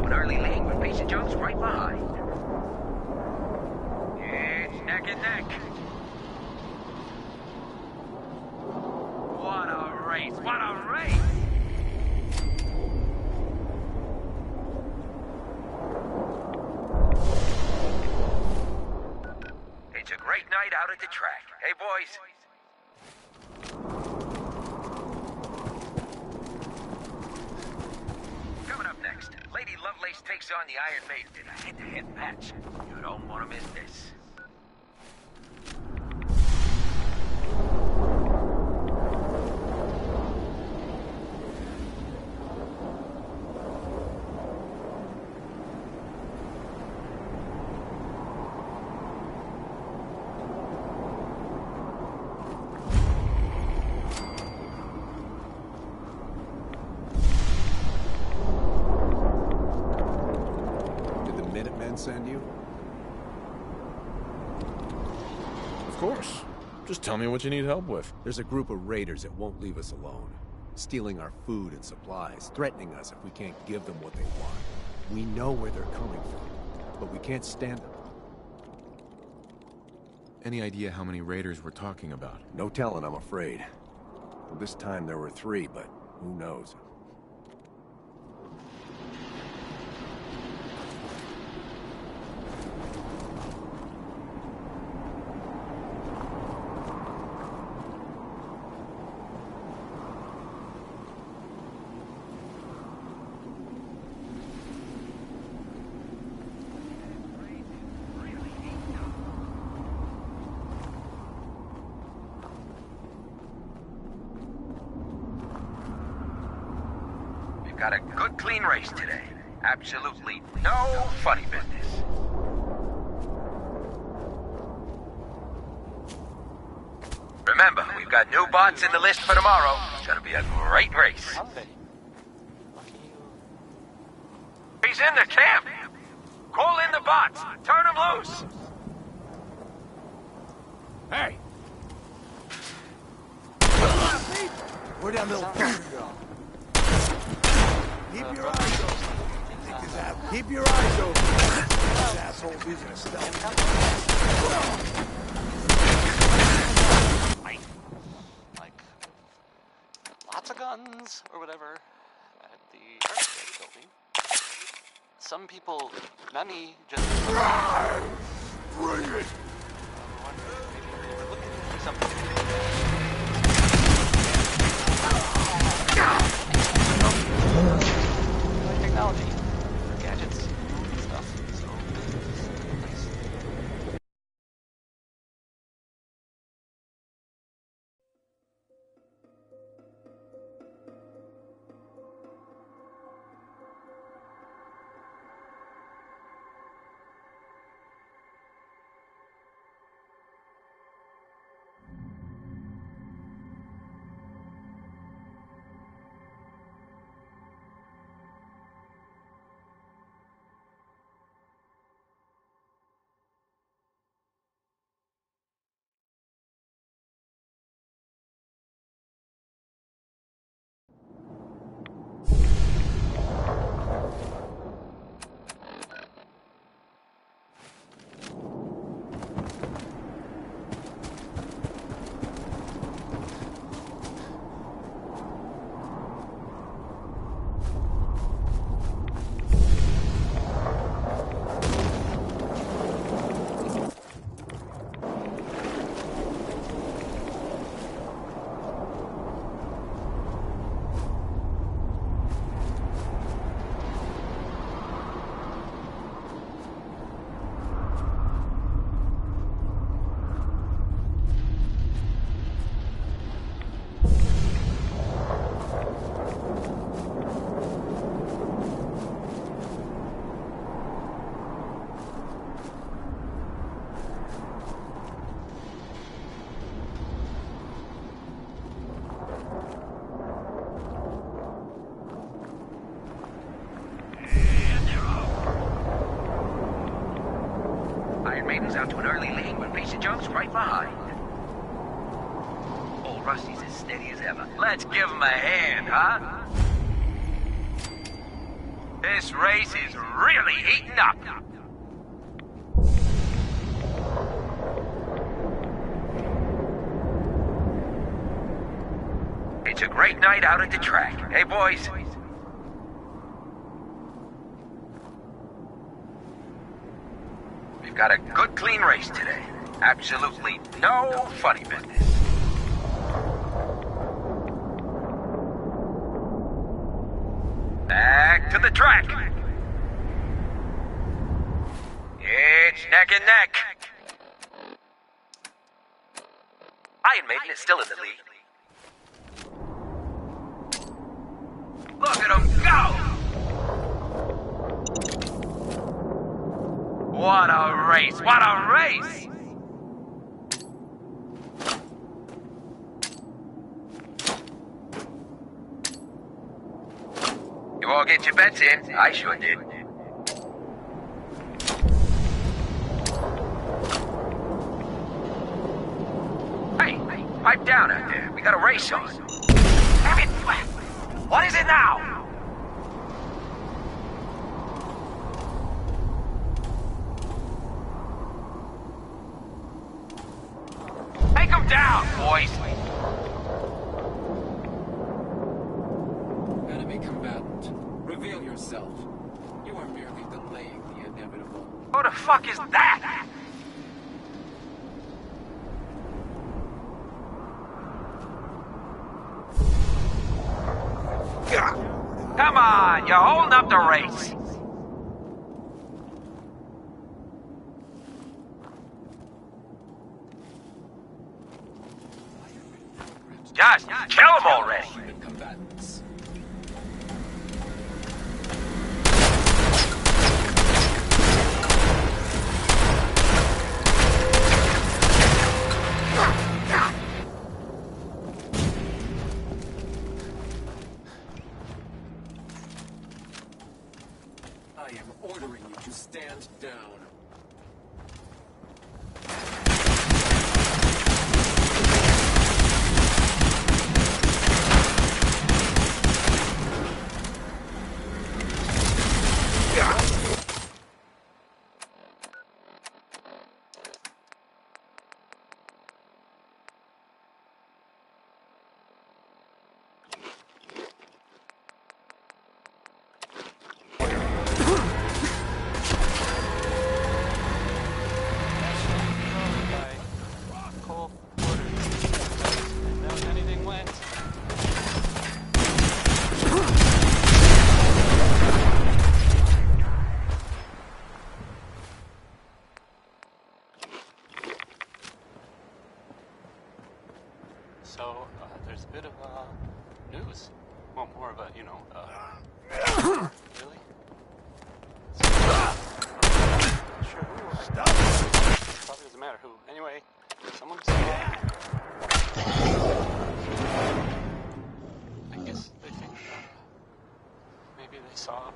an early lead with Pacey Jones right behind. It's neck and neck. What a race! What a race! It's a great night out at the track. Hey, boys. Coming up next, Lady Lovelace takes on the Iron Maiden in a head-to-head match. You don't want to miss this. Send you? Of course. Just tell me what you need help with. There's a group of raiders that won't leave us alone. Stealing our food and supplies, threatening us if we can't give them what they want. We know where they're coming from, but we can't stand them. Any idea how many raiders we're talking about? No telling, I'm afraid. Well, this time there were 3, but who knows? Got a good, clean race today. Absolutely no funny business. Remember, we've got new bots in the list for tomorrow. It's gonna be a great race. He's in the camp. Call in the bots. Turn them loose. Hey! Where'd that little go? Keep your eyes open. Keep your eyes open. This asshole's using a stealth. Like, lots of guns, or whatever, at the arcade building. Some people, not me, just... Bring it! Maybe they were looking for something. Technology, gadgets, stuff, so nice. Maiden's out to an early lead with Pacey Jones right behind. Old Rusty's as steady as ever. Let's give him a hand, huh? This race is really heating up. It's a great night out at the track. Hey, boys. We've got a good, clean race today. Absolutely no funny business. Back to the track. It's neck and neck. Iron Maiden is still in the lead. Look at him go! What a race! What a race! You all get your bets in. I sure did. Hey, pipe down out there. We got a race on. Damn it! What is it now? Take him down, boys. Enemy combatant, reveal yourself. You are merely delaying the inevitable. Who the fuck is that? Come on, you're holding up the race. Just kill him already. Human combatants. I am ordering you to stand down. So, there's a bit of, news. Well, more of a, you know, really? Not sure who. Stop! Probably doesn't matter who. Anyway, someone saw. I guess they think, maybe they saw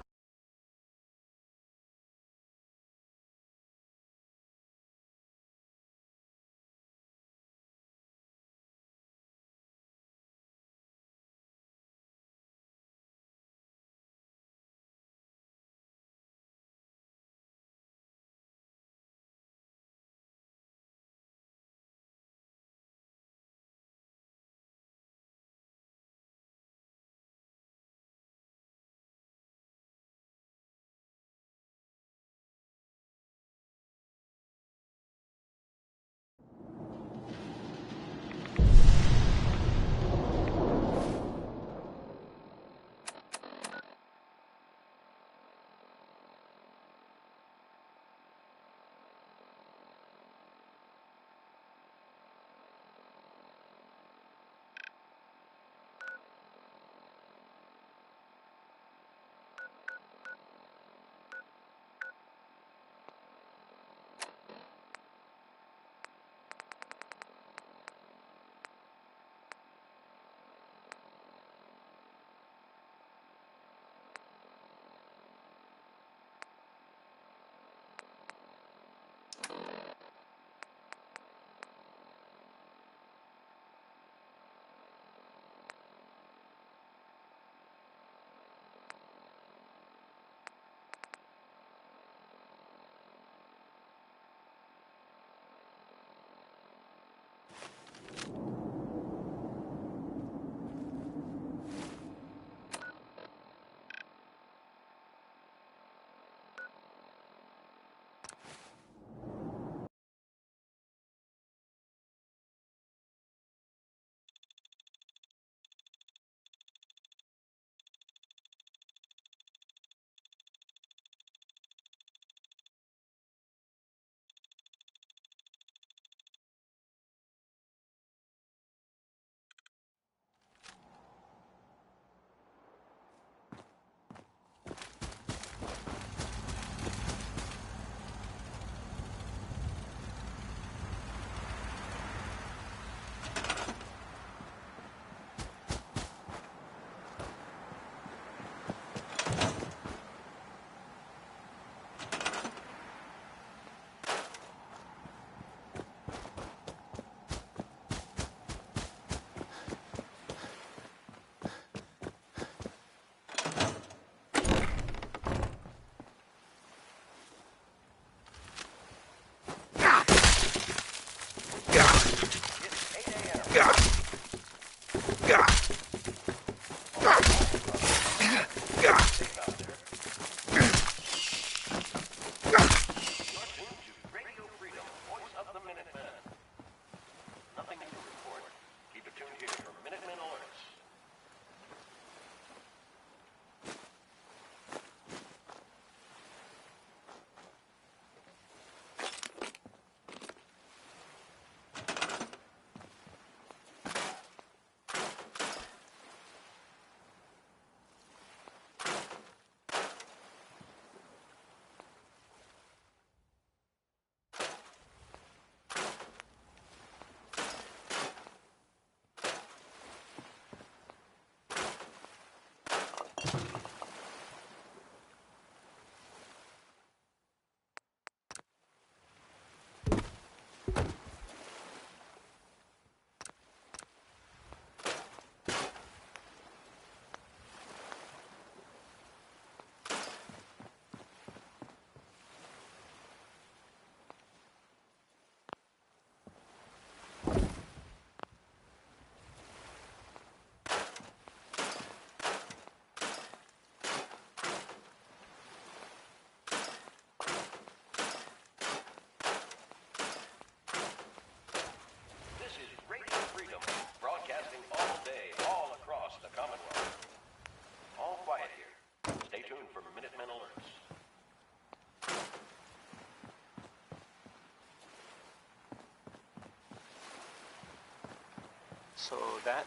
So that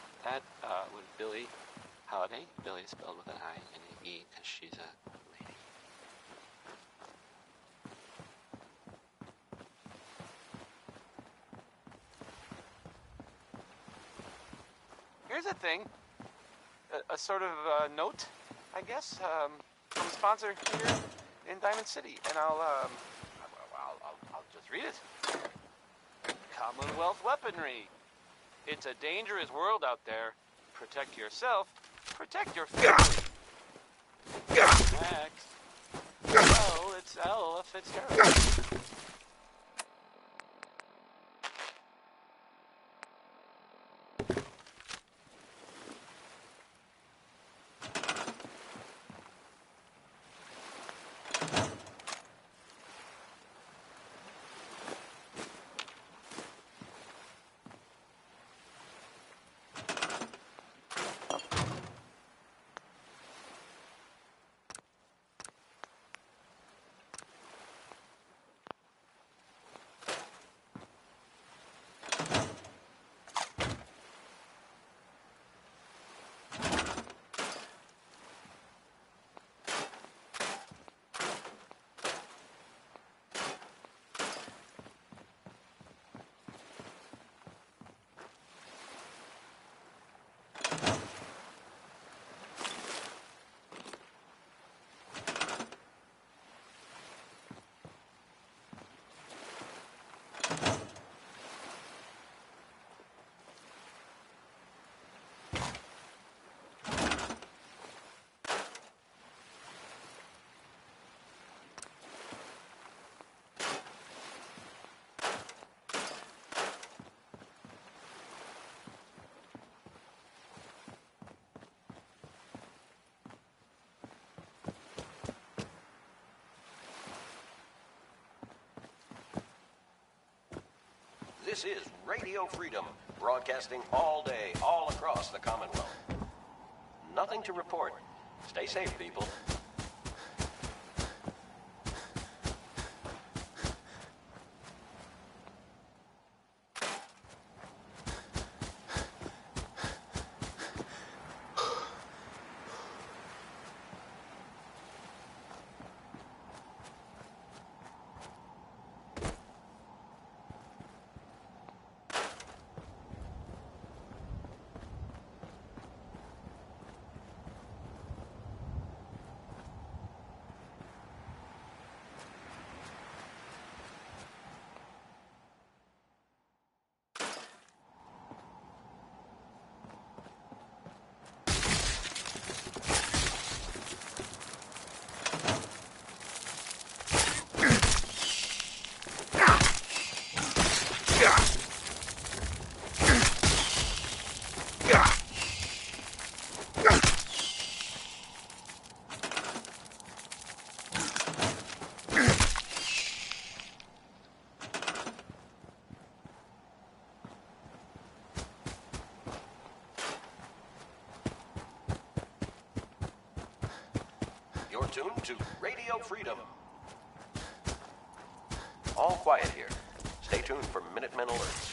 would Billie Holiday. Billie spelled with an I and an E because she's a lady. Here's a thing, a sort of note, I guess, from a sponsor here in Diamond City, and I'll just read it. Commonwealth weaponry. It's a dangerous world out there. Protect yourself. Protect your family. Next. Well, it's Ella Fitzgerald. This is Radio Freedom, broadcasting all day, all across the Commonwealth. Nothing to report. Stay safe, people. You're tuned to Radio Freedom. All quiet here. Stay tuned for Minutemen alerts.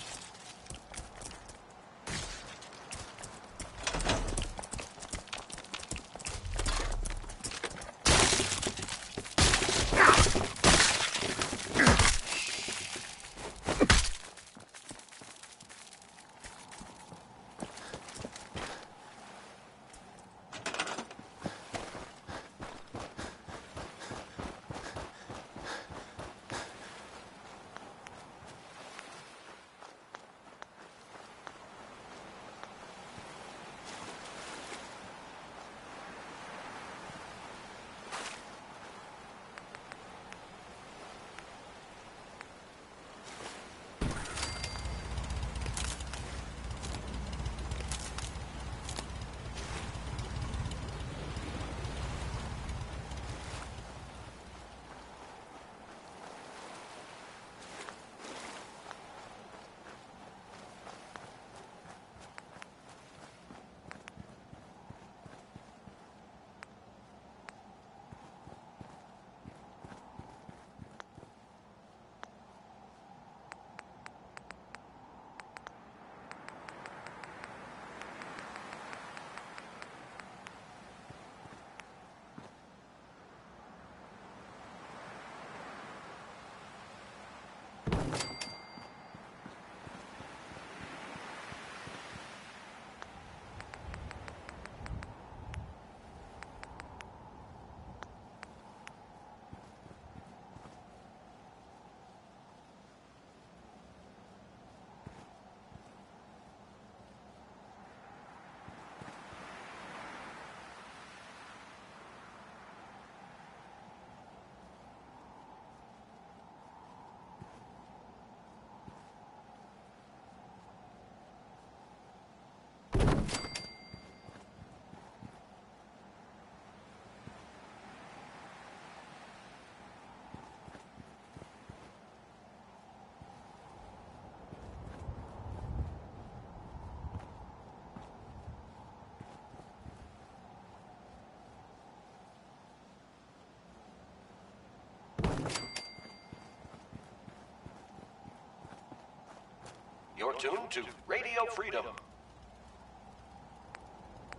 You're tuned to Radio Freedom.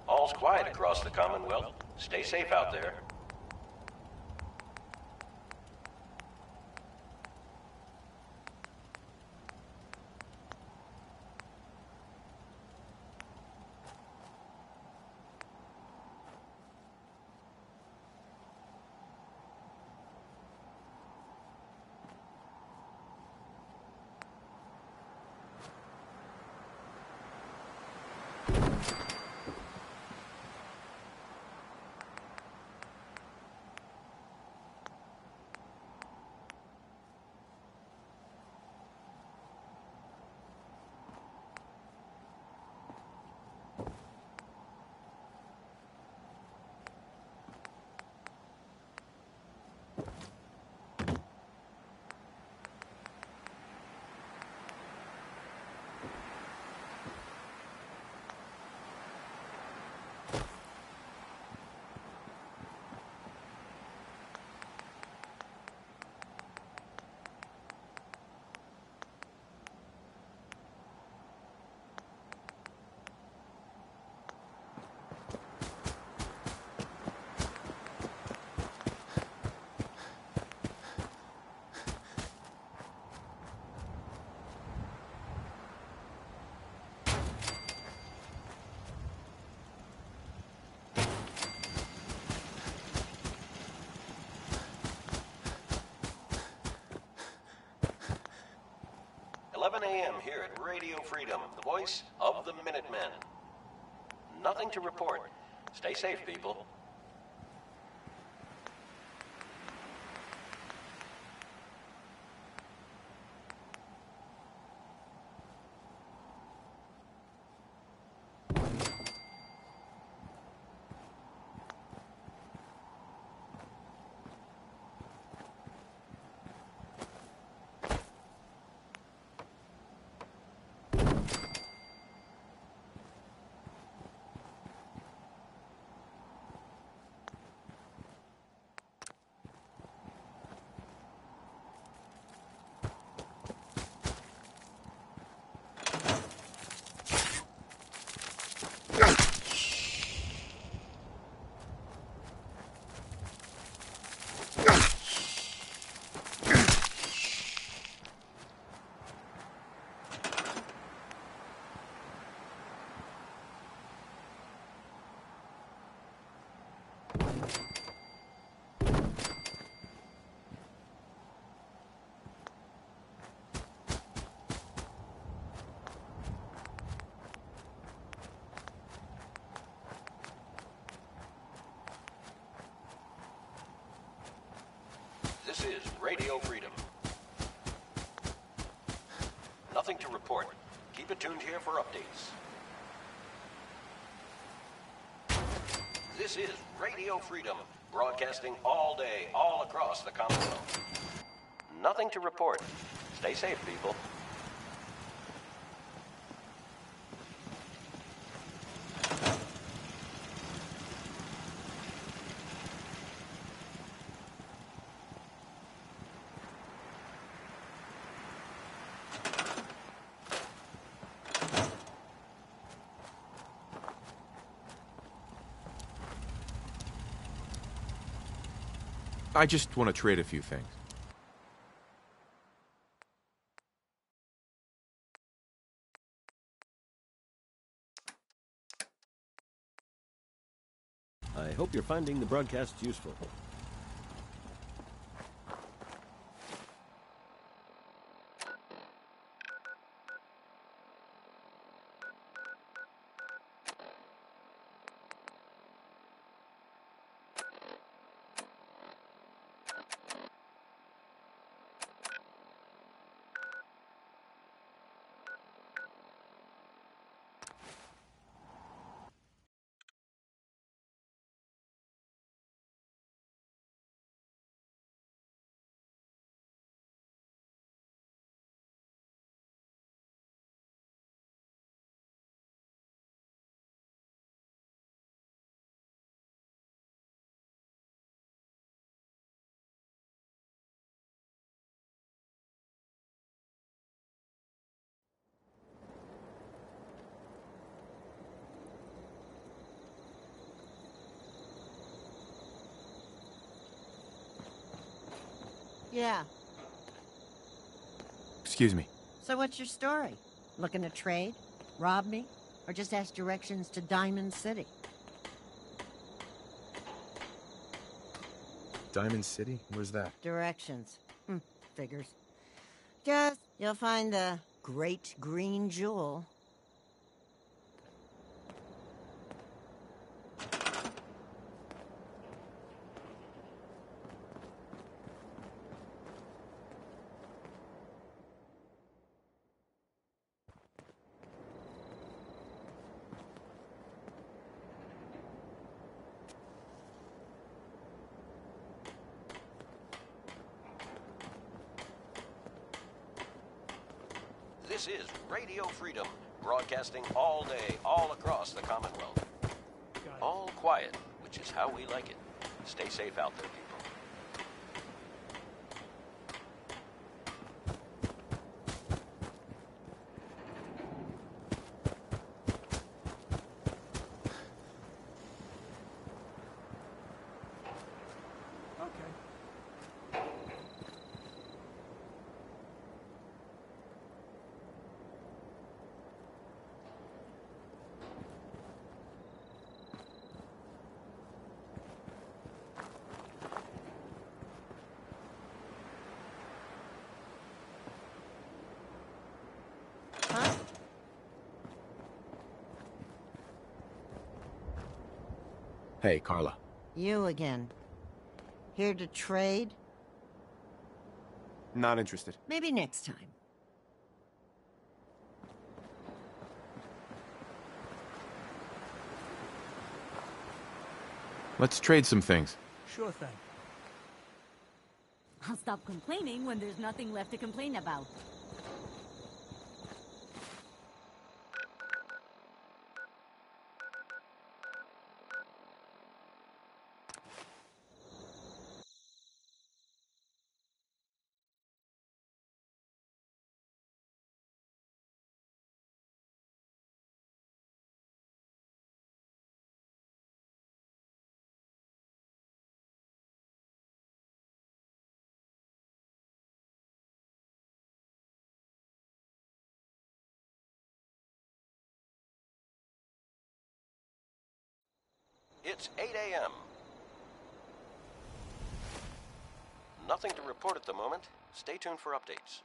All's quiet across the Commonwealth. Stay safe out there. A.m. here at Radio Freedom, the voice of the Minutemen. Nothing to report. Stay safe, people. This is Radio Freedom. Nothing to report. Keep it tuned here for updates. This is Radio Freedom, broadcasting all day, all across the Commonwealth. Nothing to report. Stay safe, people. I just want to trade a few things. I hope you're finding the broadcast useful. Yeah. Excuse me. So what's your story? Looking to trade? Rob me? Or just ask directions to Diamond City? Diamond City? Where's that? Directions. Figures. Just, you'll find the Great Green Jewel. This is Radio Freedom, broadcasting all day, all across the Commonwealth. All quiet, which is how we like it. Stay safe out there, people. Huh? Hey, Carla. You again. Here to trade? Not interested. Maybe next time. Let's trade some things. Sure thing. I'll stop complaining when there's nothing left to complain about. It's 8 a.m. Nothing to report at the moment. Stay tuned for updates.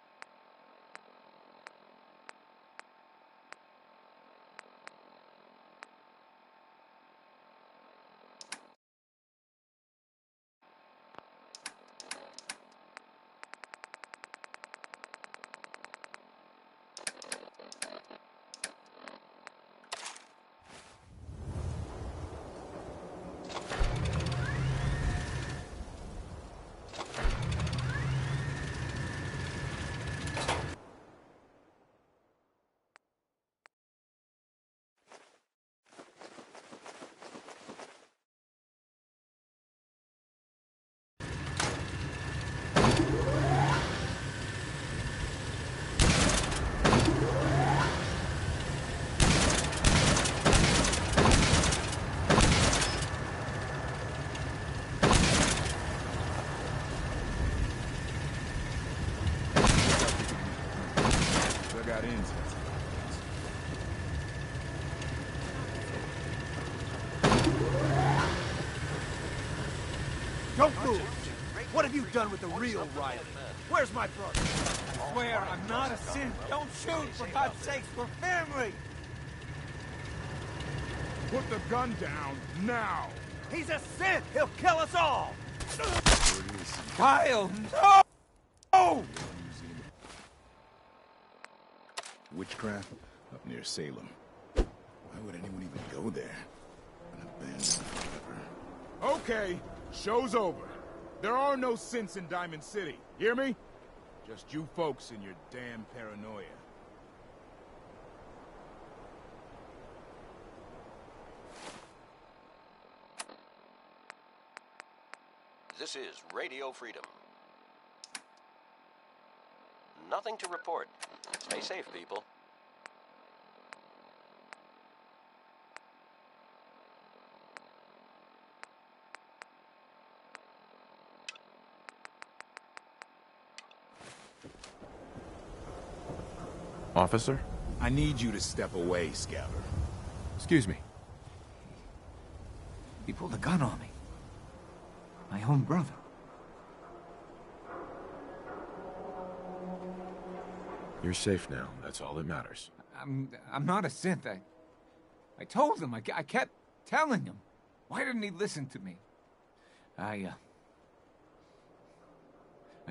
Got in. move! What have you done with the real Riley? Where's my brother? I swear I'm not a synth. Don't shoot, for God's sakes, we're family! Put the gun down, now! He's a synth! He'll kill us all! Kyle, no! Oh! Witchcraft? Up near Salem. Why would anyone even go there? An abandoned forever. Okay, show's over. There are no synths in Diamond City. Hear me? Just you folks and your damn paranoia. This is Radio Freedom. Nothing to report. Stay safe, people. Officer? I need you to step away, Scabber. Excuse me. He pulled a gun on me. My own brother. You're safe now. That's all that matters. I'm not a synth. I told him. I kept telling him. Why didn't he listen to me? I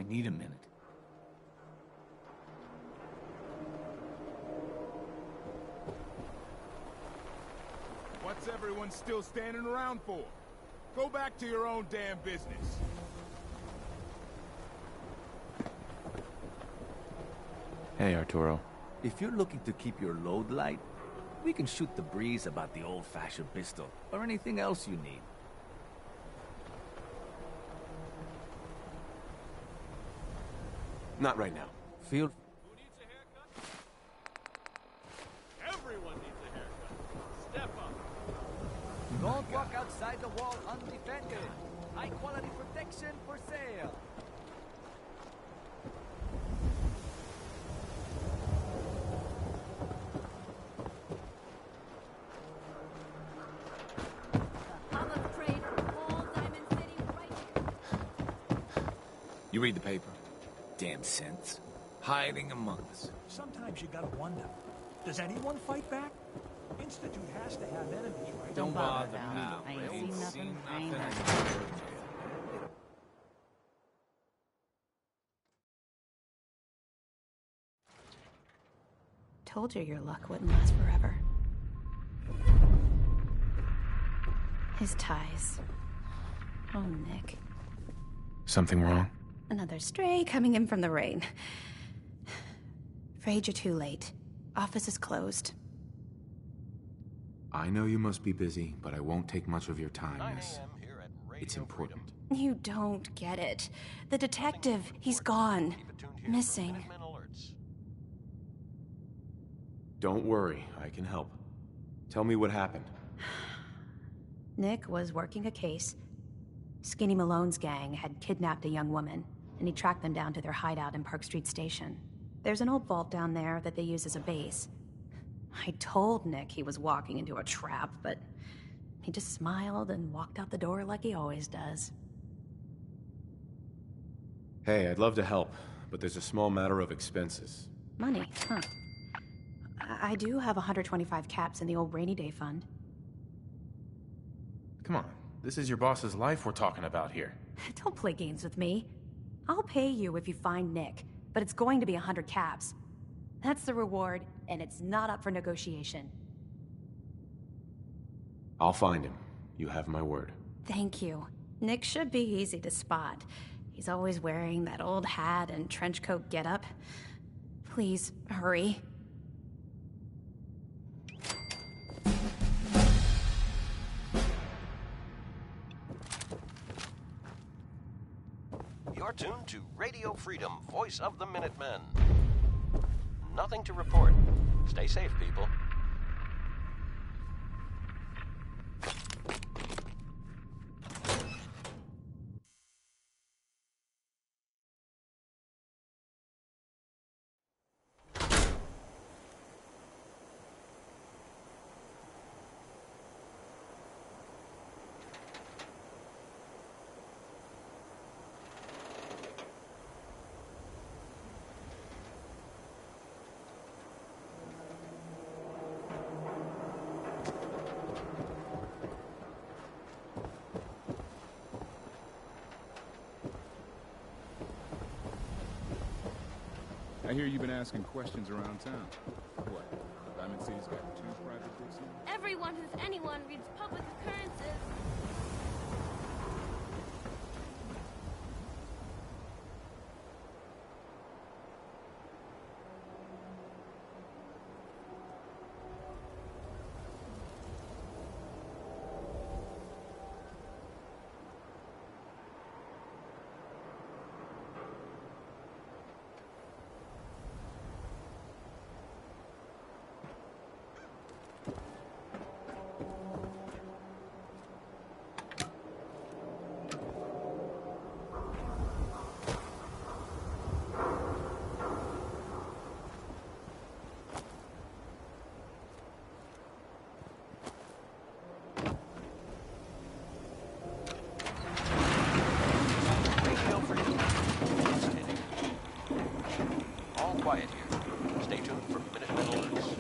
need a minute. What's everyone still standing around for? Go back to your own damn business. Hey, Arturo. If you're looking to keep your load light, we can shoot the breeze about the old-fashioned pistol, or anything else you need. Not right now. Feel... Who needs a haircut? Everyone needs a haircut. Step up. Don't walk outside the wall undefended. High-quality protection for sale. You read the paper? Damn synths. Hiding among us. Sometimes you gotta wonder, does anyone fight back? Institute has to have enemies, right? Don't bother, pal. I ain't seen nothing. I ain't heard nothing. Told you your luck wouldn't last forever. His ties. Oh, Nick. Something wrong? Another stray coming in from the rain. Afraid you're too late. Office is closed. I know you must be busy, but I won't take much of your time, miss. It's important. You don't get it. The detective, he's gone. Missing. Don't worry, I can help. Tell me what happened. Nick was working a case. Skinny Malone's gang had kidnapped a young woman, and he tracked them down to their hideout in Park Street Station. There's an old vault down there that they use as a base. I told Nick he was walking into a trap, but he just smiled and walked out the door like he always does. Hey, I'd love to help, but there's a small matter of expenses. Money, huh? I do have 125 caps in the old rainy day fund. Come on, this is your boss's life we're talking about here. Don't play games with me. I'll pay you if you find Nick, but it's going to be 100 caps. That's the reward, and it's not up for negotiation. I'll find him. You have my word. Thank you. Nick should be easy to spot. He's always wearing that old hat and trench coat getup. Please, hurry. You're tuned to Radio Freedom, voice of the Minutemen. Nothing to report. Stay safe, people. I hear you've been asking questions around town. What? Diamond City's got 2 private books now? Everyone who's anyone reads public occurrences. Quiet here. Stay tuned for Minutemen alerts.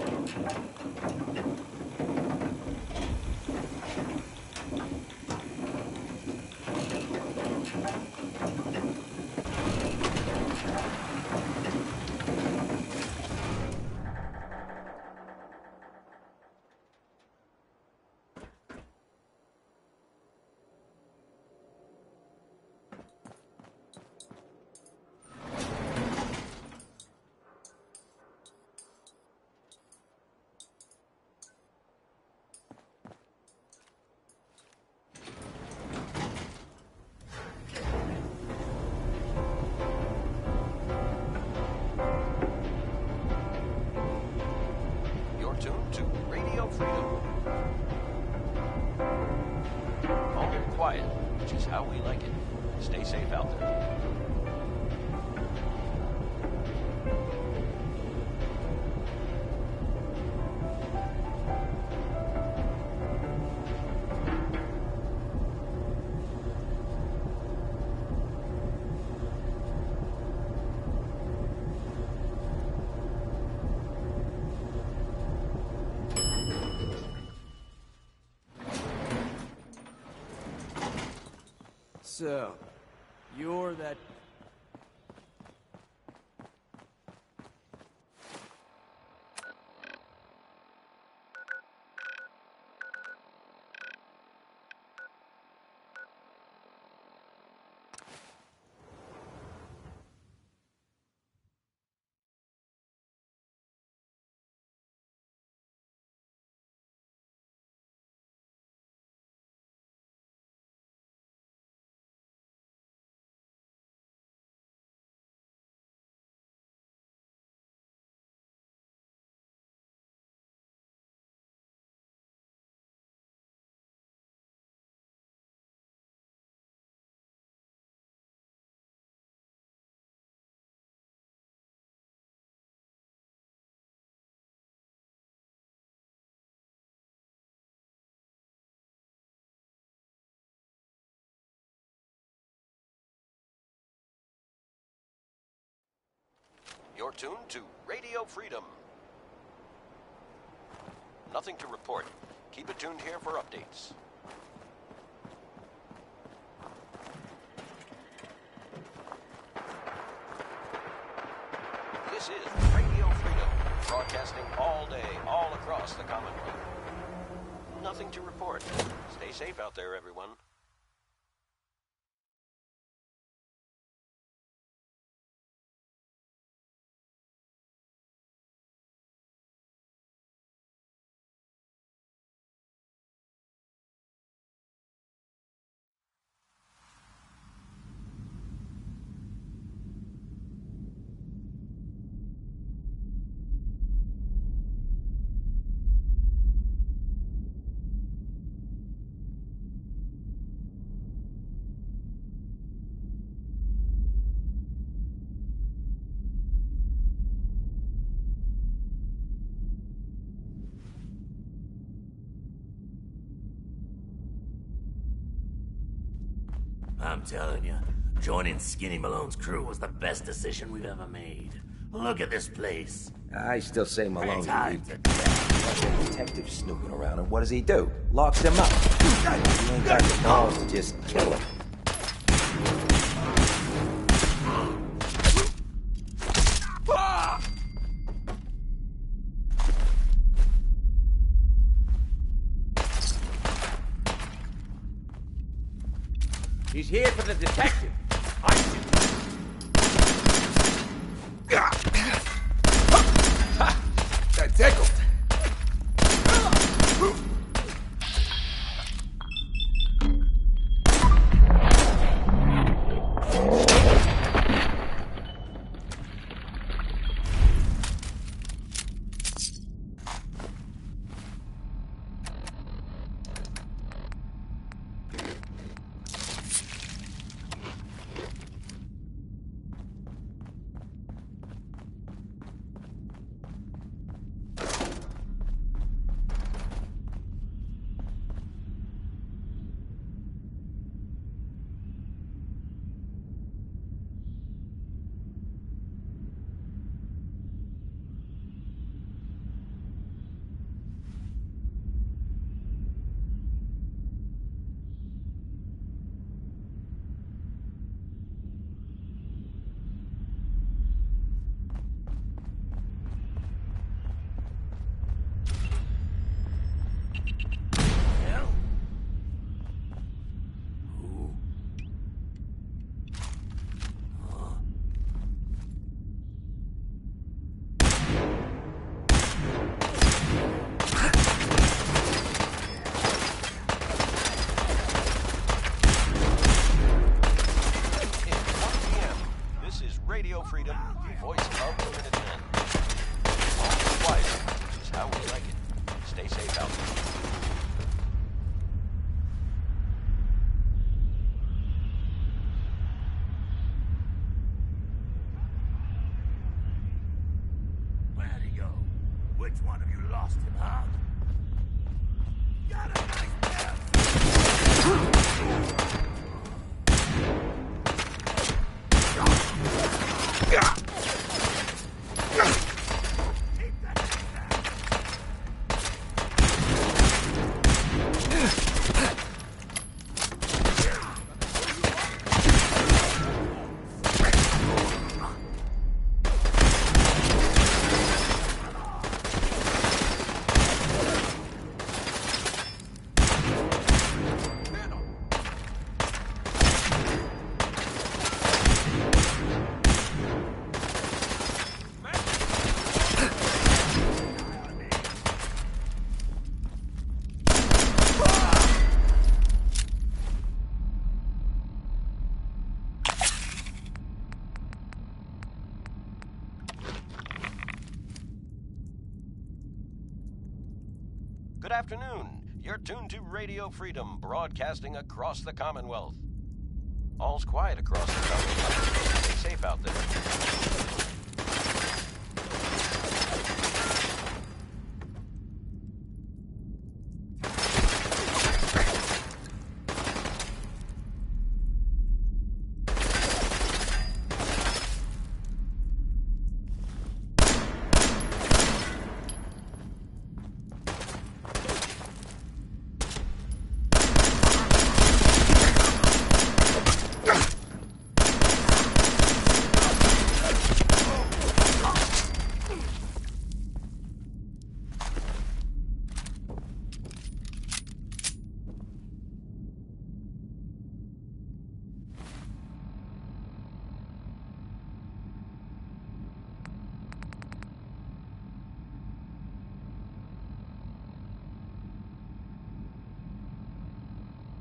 Tuned to Radio Freedom. All quiet, which is how we like it. Stay safe out there. So, you're that... You're tuned to Radio Freedom. Nothing to report. Keep it tuned here for updates. This is Radio Freedom, broadcasting all day, all across the Commonwealth. Nothing to report. Stay safe out there, everyone. I'm telling you, joining Skinny Malone's crew was the best decision we've ever made. Look at this place. I still say Malone. Time There's a detective snooping around, and what does he do? Locks him up. You ain't got the balls to just kill him. Ah! He's here for the detective. That tickled. Radio Freedom, voice of the Minutemen. All quiet, which is how we like it. Stay safe out there. Where'd he go? Which one of you lost him, huh? Got a nice pair. Good afternoon. You're tuned to Radio Freedom, broadcasting across the Commonwealth. All's quiet across the Commonwealth. Stay safe out there.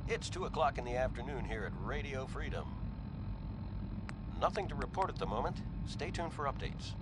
It's 2 o'clock in the afternoon here at Radio Freedom. Nothing to report at the moment. Stay tuned for updates.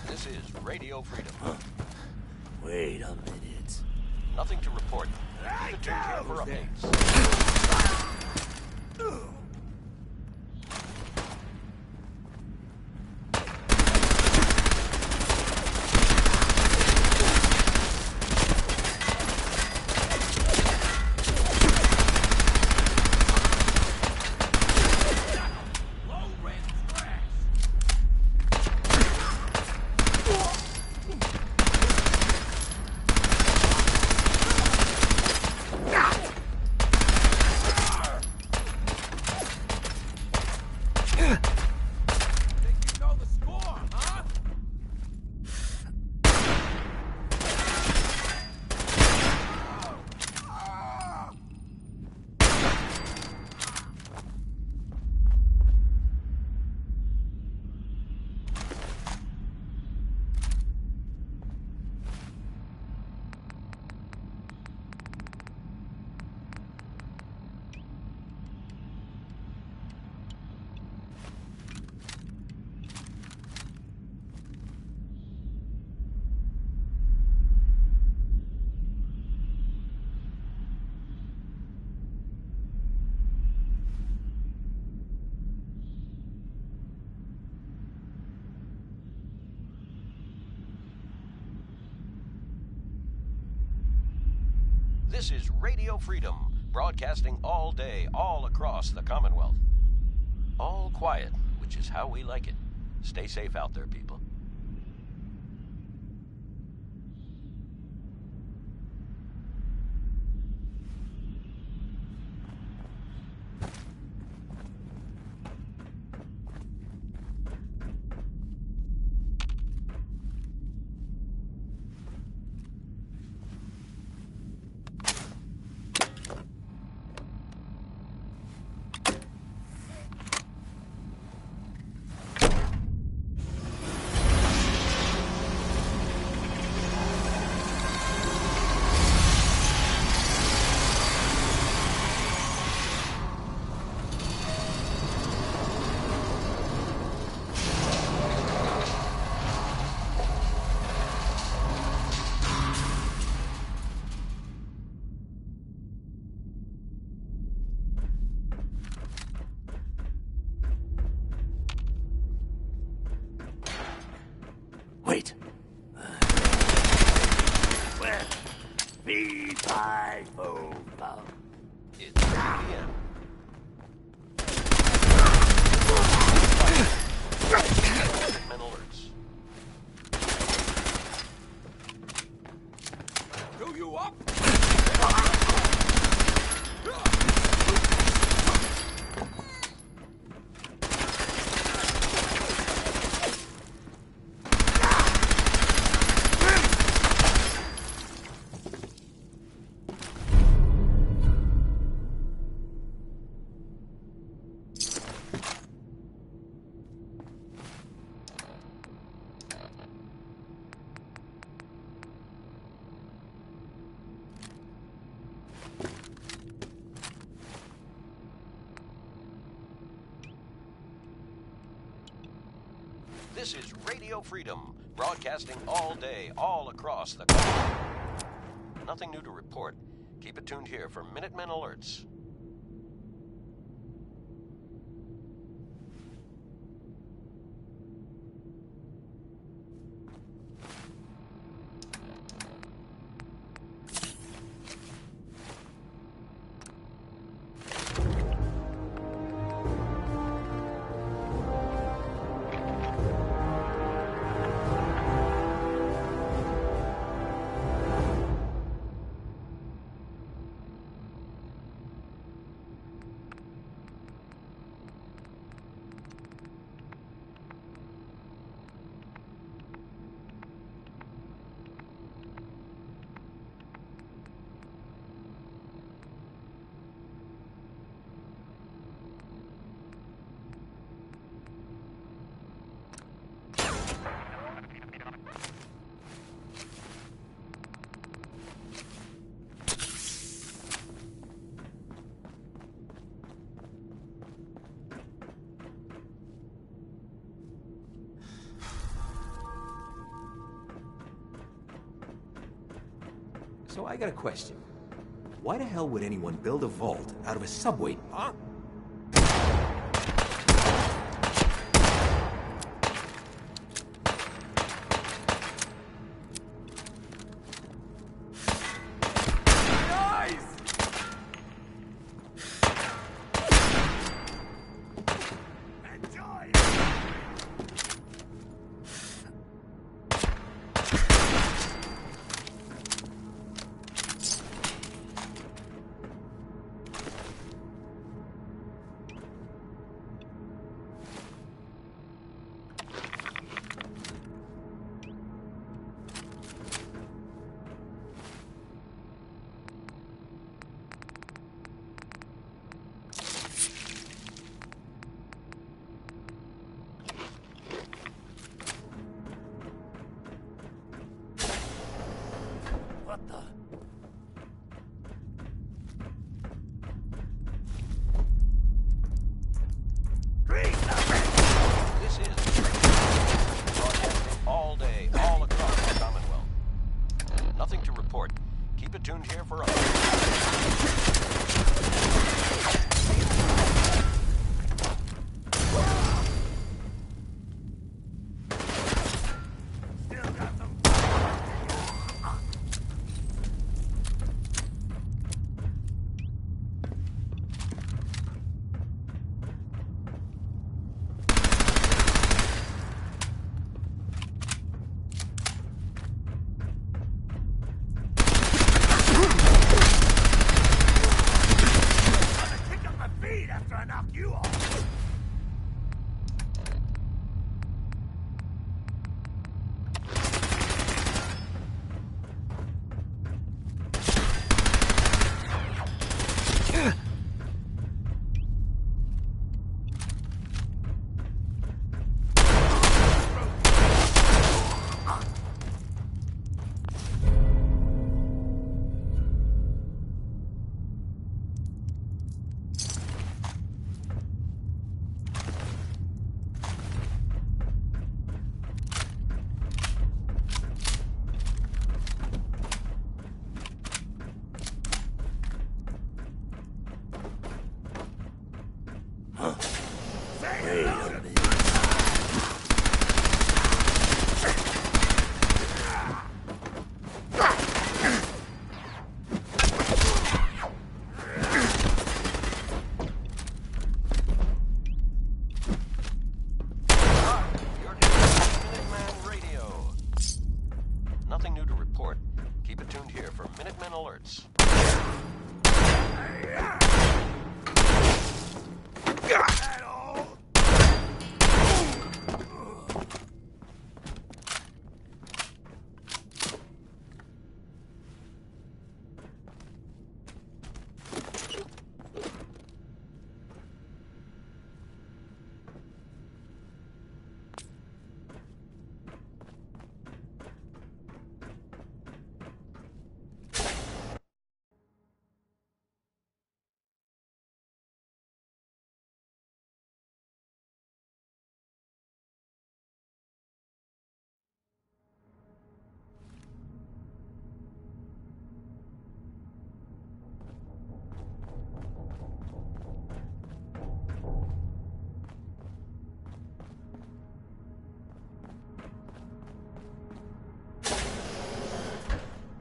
This is Radio Freedom. Wait a minute. Nothing to report. Keep it tuned here for updates. This is Radio Freedom, broadcasting all day, all across the Commonwealth. All quiet, which is how we like it. Stay safe out there, people. Wait. It's 3 p.m. Men alerts. Do you up? This is Radio Freedom, broadcasting all day, all across the country. Nothing new to report. Keep it tuned here for Minutemen alerts. So I got a question. Why the hell would anyone build a vault out of a subway? Huh? Minuteman Radio. Nothing new to report. Keep it tuned here for Minutemen alerts.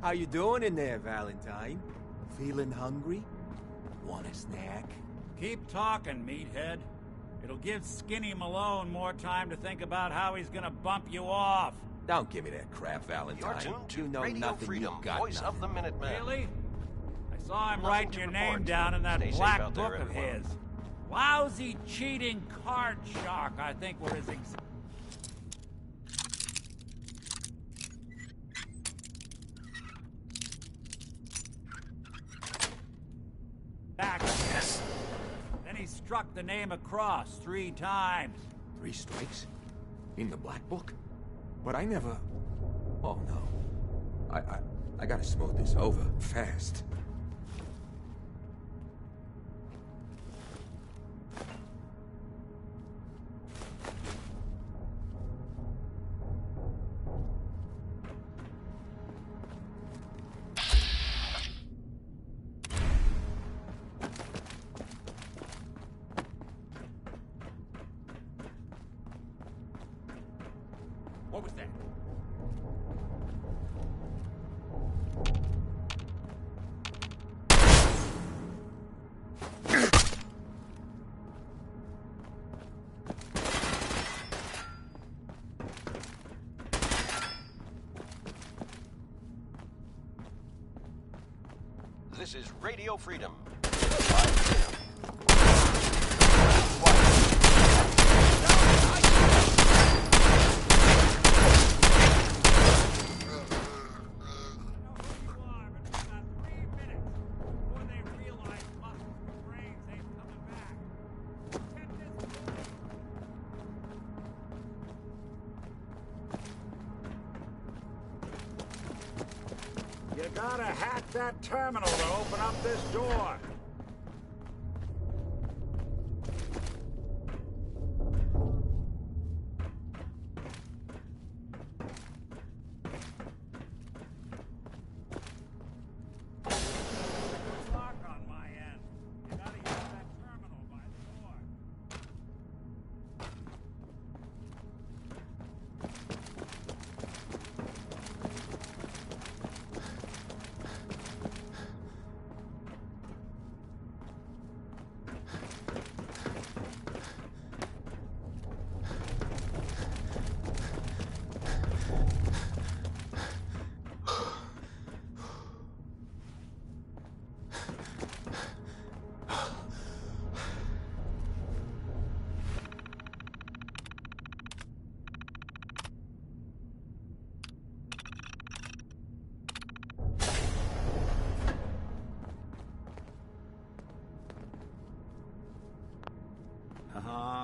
How you doing in there, Valentine? Feeling hungry? Want a snack? Keep talking, meathead. It'll give Skinny Malone more time to think about how he's gonna bump you off. Don't give me that crap, Valentine. You're tuned to you know Radio nothing, Freedom, you got voice nothing. of the Minutemen. Really? I saw him Nothing writing to your report. name down in that Stay safe black out there, book of everyone. his. Lousy, cheating card shark, I think were his Yes. Then he struck the name across 3 times. 3 strikes? In the black book? But I never... Oh, no. I gotta smooth this over, fast. What was that? This is Radio Freedom. You gotta hack that terminal to open up this door. Lock on my end. You gotta use that terminal by the door.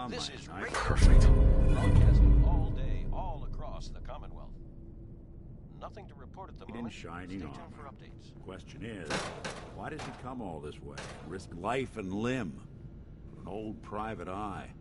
This is Radio Freedom, broadcasting all day, all across the Commonwealth. Nothing to report at the moment. Shining Stay tuned armor. for updates. Question is, why did he come all this way? Risk life and limb. An old private eye.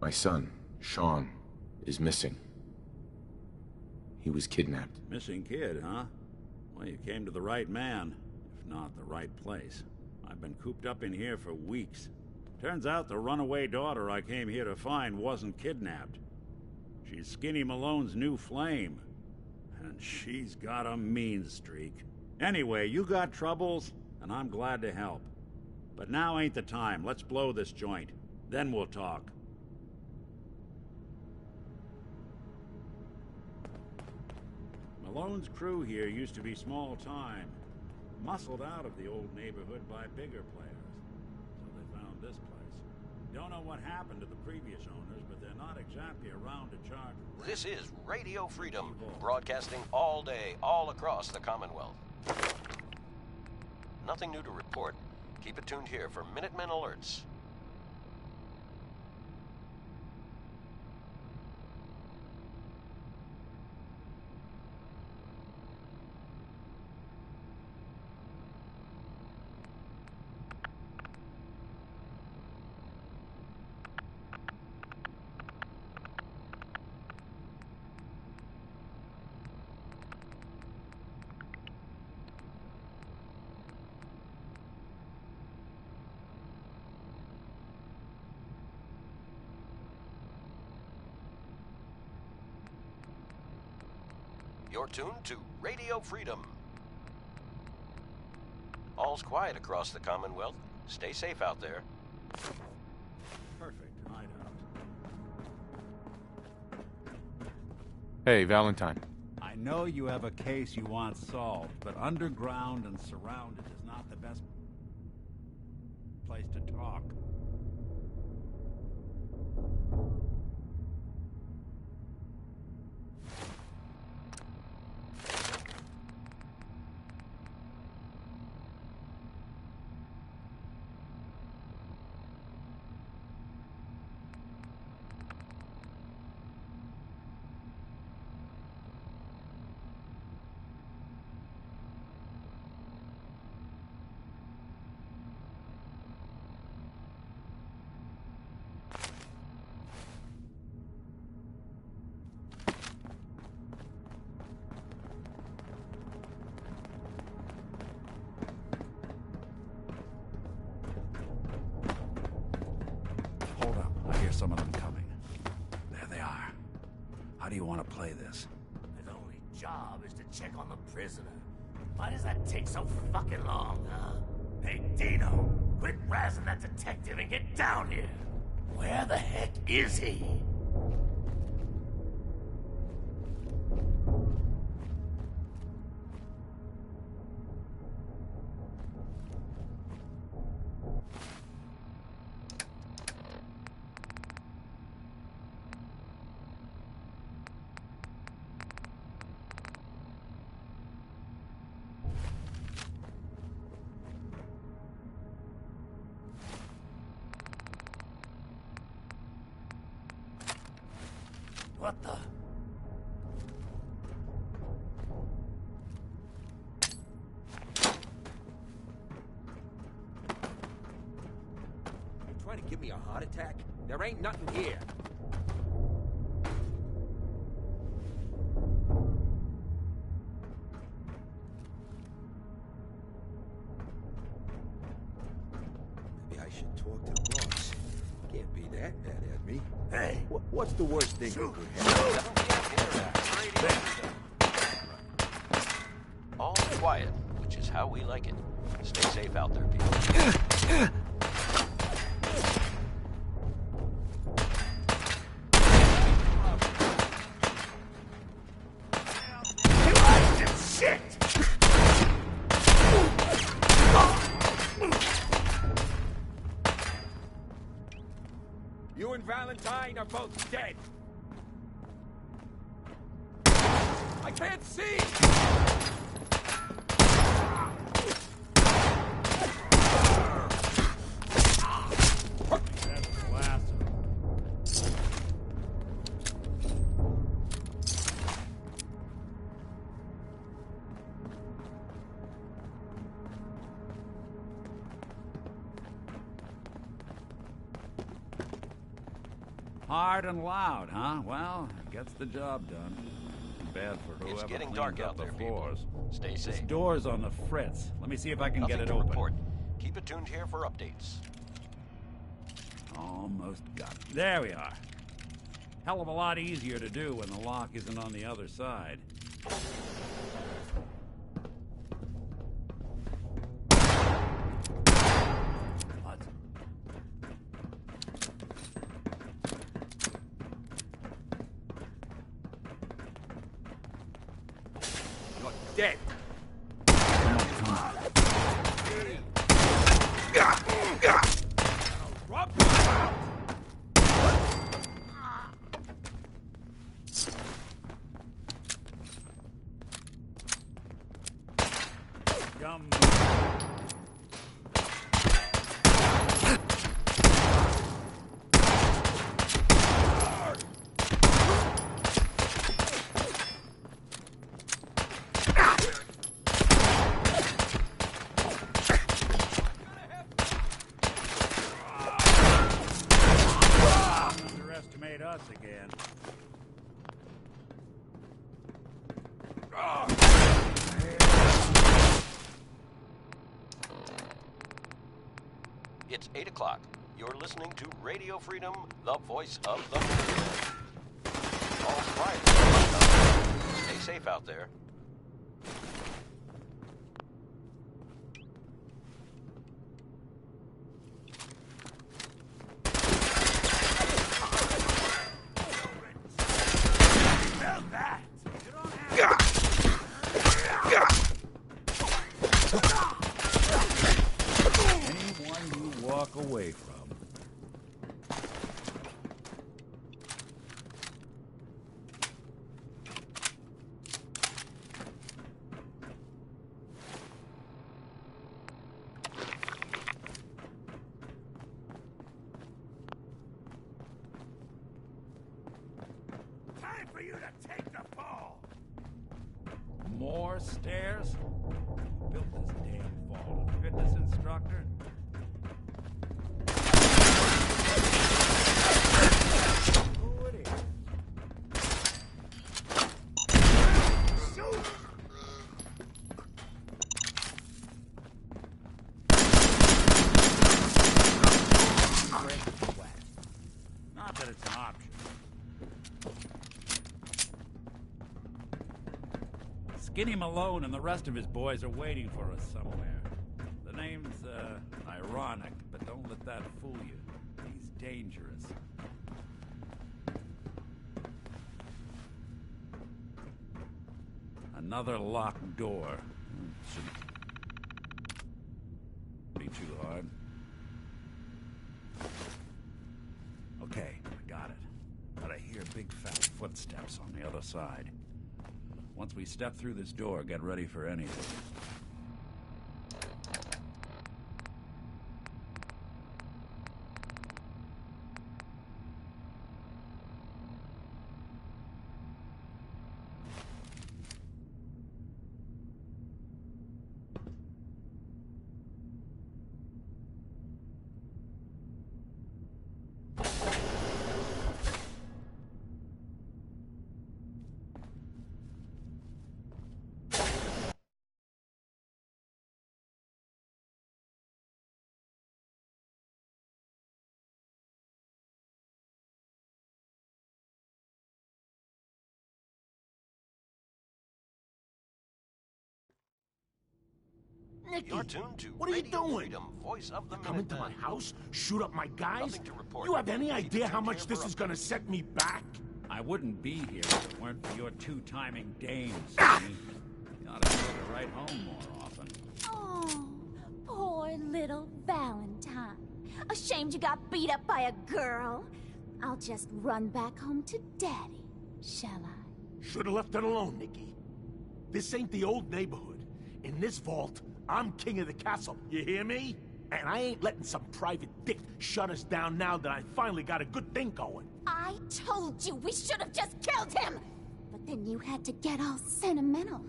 My son, Sean, is missing. He was kidnapped. Missing kid, huh? Well, you came to the right man, if not the right place. I've been cooped up in here for weeks. Turns out the runaway daughter I came here to find wasn't kidnapped. She's Skinny Malone's new flame. And she's got a mean streak. Anyway, you got troubles, and I'm glad to help. But now ain't the time. Let's blow this joint. Then we'll talk. Malone's crew here used to be small time. Muscled out of the old neighborhood by bigger players. So they found this place. Don't know what happened to the previous owners, but they're not exactly around to charge rent. This is Radio Freedom, broadcasting all day, all across the Commonwealth. Nothing new to report. Keep it tuned here for Minutemen alerts. You're tuned to Radio Freedom. All's quiet across the Commonwealth. Stay safe out there. Perfect hideout. Hey, Valentine. I know you have a case you want solved, but underground and surrounded is not the best place to talk. Some of them coming. There they are. How do you want to play this? His only job is to check on the prisoner. Why does that take so fucking long, huh? Hey, Dino, quit razzing that detective and get down here. Where the heck is he? What the? You trying to give me a heart attack? There ain't nothing here. Maybe I should talk to the boss. Can't be that mad at me. Hey! What's the worst thing that could happen? All quiet, which is how we like it. Stay safe out there, people. Shit! You and Valentine are both dead. I can't see! Hard and loud, huh? Well, it gets the job done. Bad for whoever It's getting cleans dark up out the there, people. floors. Stay This safe. door's on the fritz. Let me see if I can Nothing get it to open. report. Keep it tuned here for updates. Almost got it. There we are. Hell of a lot easier to do when the lock isn't on the other side. What? You're dead. Yum. Underestimate us again. It's 8 o'clock. You're listening to Radio Freedom, the voice of the freedom. All quiet. Stay safe out there. Anyone you walk away from. Time for you to take the fall. More stairs? Who built this damn vault? A fitness instructor? Who it is? Not that it's an option. Skinny Malone and the rest of his boys are waiting for us somewhere. The name's, ironic, but don't let that fool you. He's dangerous. Another locked door. Shouldn't be too hard. Okay, I got it. But I hear big fat footsteps on the other side. Once we step through this door, get ready for anything. Nicky, You're tuned to what are you Radio doing? Freedom, voice of the Come into my Minutemen. house, shoot up my guys? Nothing to report. You have any Keep idea it how tuned much here this for is gonna set me back? I wouldn't be here if it weren't for your two-timing dames, Skinny. You ought to go to right home more often. Oh, poor little Valentine. Ashamed you got beat up by a girl? I'll just run back home to Daddy, shall I? Should've left it alone, Nicky. This ain't the old neighborhood. In this vault, I'm king of the castle, you hear me? And I ain't letting some private dick shut us down now that I finally got a good thing going. I told you we should have just killed him! But then you had to get all sentimental.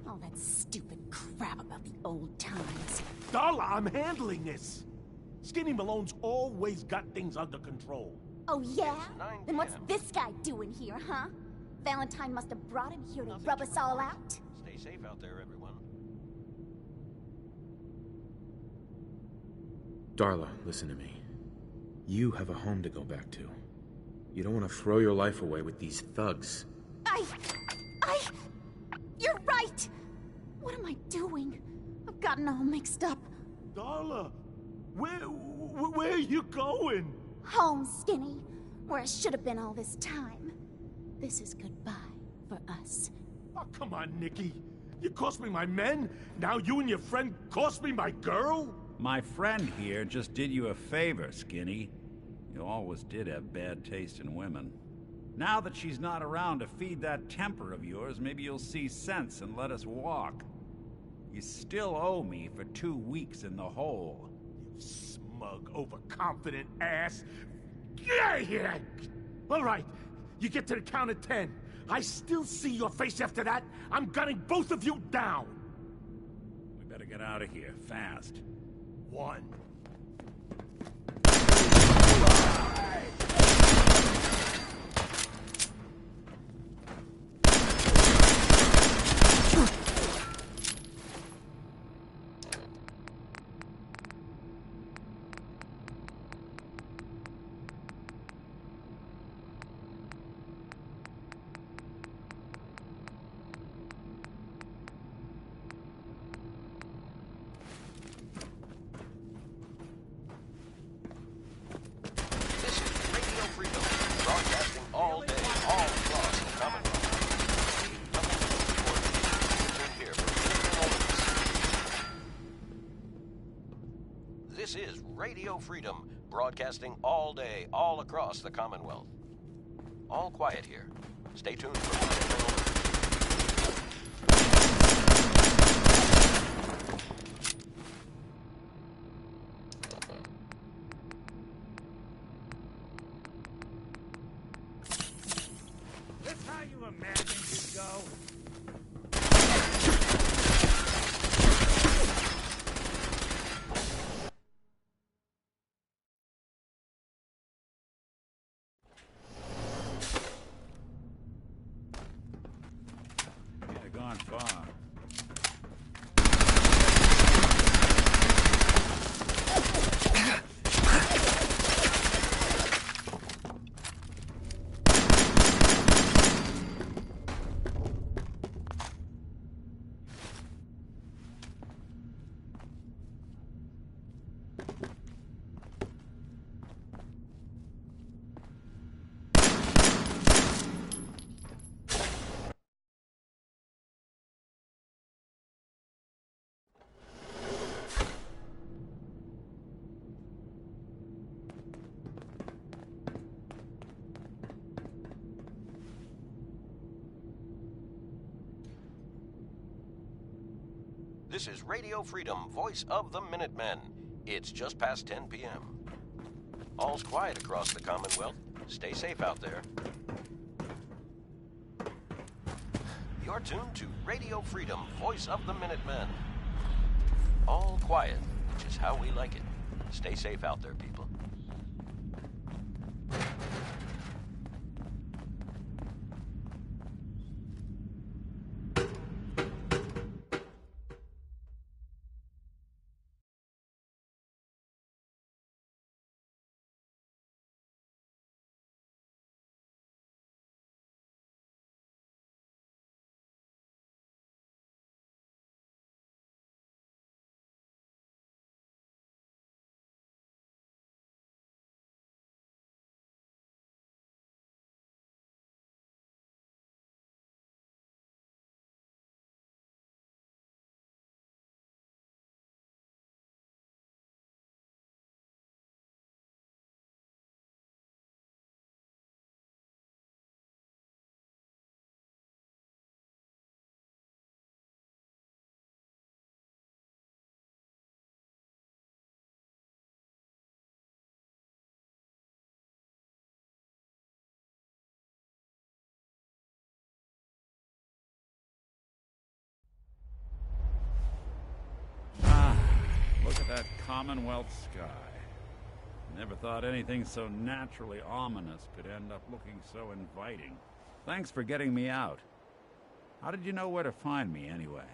All that stupid crap about the old times. Darla, I'm handling this. Skinny Malone's always got things under control. Oh, yeah? Then what's this guy doing here, huh? Valentine must have brought him here to rub us all out. Stay safe out there, everyone. Darla, listen to me. You have a home to go back to. You don't want to throw your life away with these thugs. You're right! What am I doing? I've gotten all mixed up. Darla, where are you going? Home, Skinny, where I should have been all this time. This is goodbye for us. Oh, come on, Nikki. You cost me my men, now you and your friend cost me my girl? My friend here just did you a favor, Skinny. You always did have bad taste in women. Now that she's not around to feed that temper of yours, maybe you'll see sense and let us walk. You still owe me for 2 weeks in the hole. You smug, overconfident ass. Get out of here! All right, you get to the count of 10. I still see your face after that. I'm gunning both of you down. We better get out of here, fast. 1. This is Radio Freedom, broadcasting all day, all across the Commonwealth. All quiet here. Stay tuned for That's how you imagine you'd go? Gone far. This is Radio Freedom, voice of the Minutemen. It's just past 10 p.m. All's quiet across the Commonwealth. Stay safe out there. You're tuned to Radio Freedom, voice of the Minutemen. All quiet, which is how we like it. Stay safe out there, people. Look at that Commonwealth sky. Never thought anything so naturally ominous could end up looking so inviting. Thanks for getting me out. How did you know where to find me, anyway?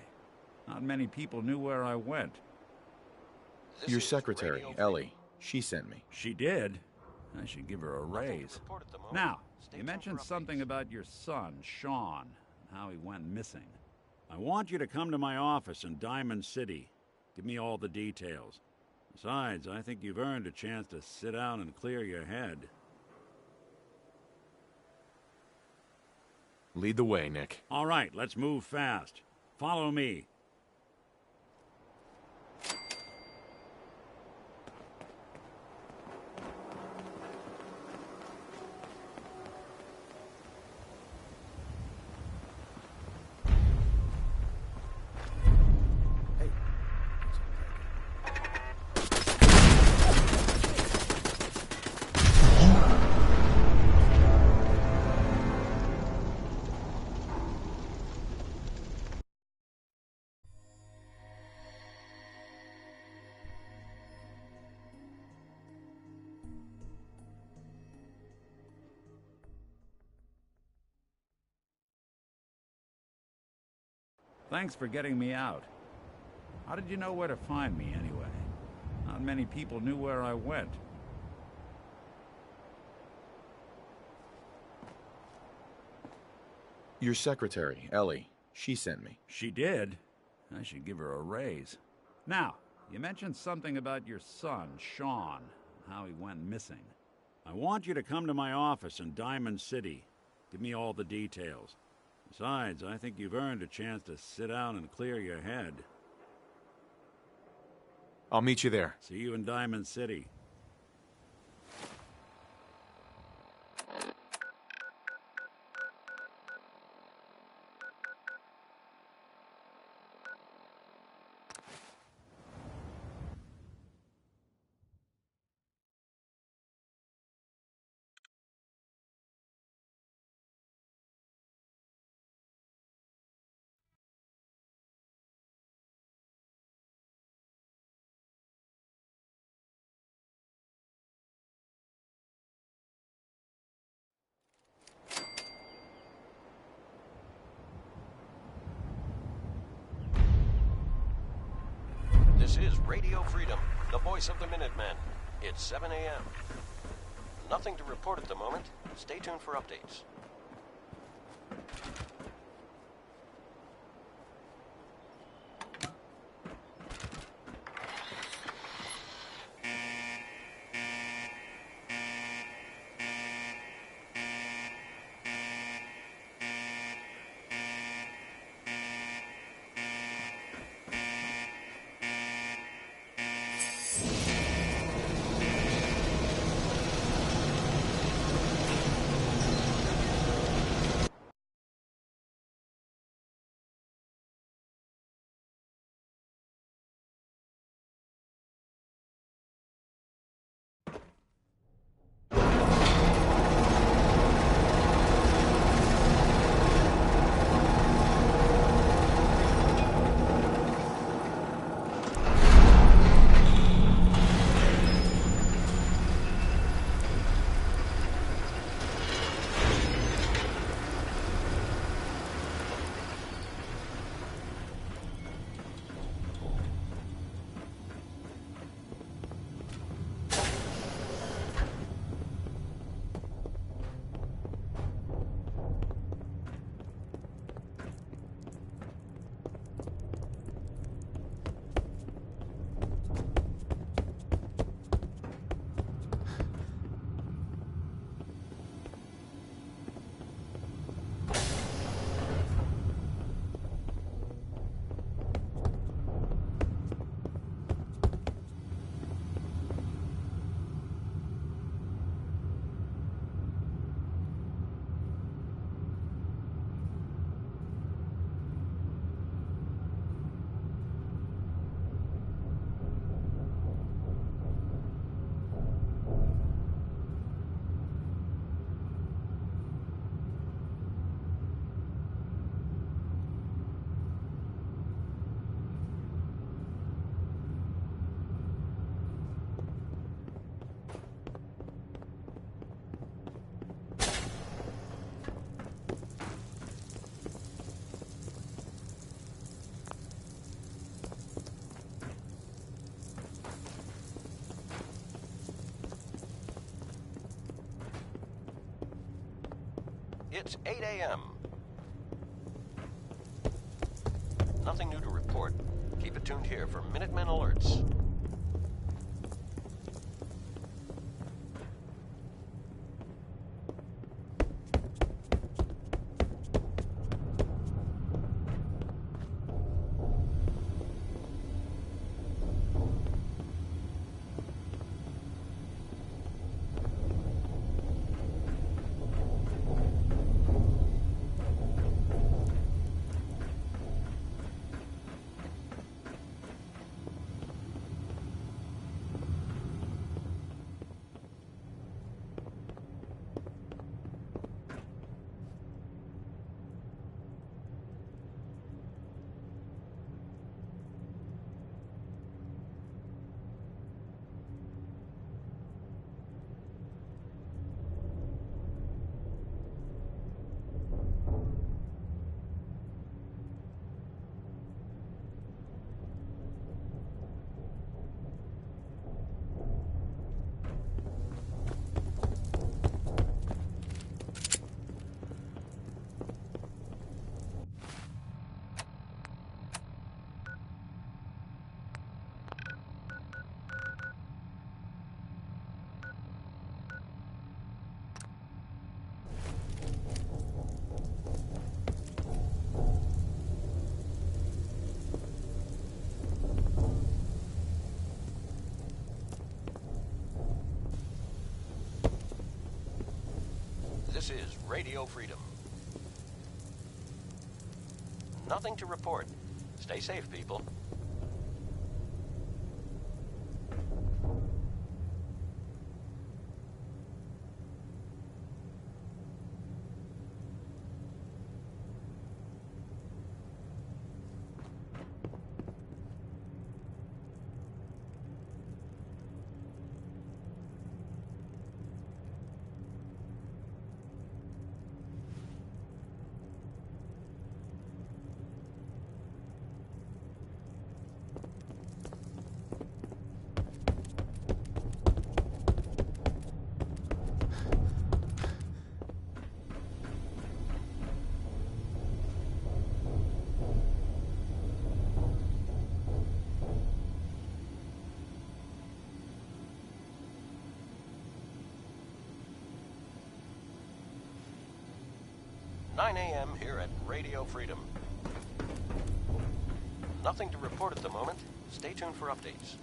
Not many people knew where I went. Your secretary, Ellie. She sent me. She did? I should give her a raise. Now, you mentioned something about your son, Sean, and how he went missing. I want you to come to my office in Diamond City. Give me all the details. Besides, I think you've earned a chance to sit down and clear your head. Lead the way, Nick. All right, let's move fast. Follow me. Thanks for getting me out. How did you know where to find me, anyway? Not many people knew where I went. Your secretary, Ellie. She sent me. She did? I should give her a raise. Now, you mentioned something about your son, Sean, and how he went missing. I want you to come to my office in Diamond City. Give me all the details. Besides, I think you've earned a chance to sit down and clear your head. I'll meet you there. See you in Diamond City. This is Radio Freedom, the voice of the Minutemen. It's 7 a.m. Nothing to report at the moment. Stay tuned for updates. It's 8 a.m. Nothing new to report. Keep it tuned here for Minutemen alerts. This is Radio Freedom. Nothing to report. Stay safe, people. "9 a.m. here at Radio Freedom. Nothing to report at the moment. Stay tuned for updates."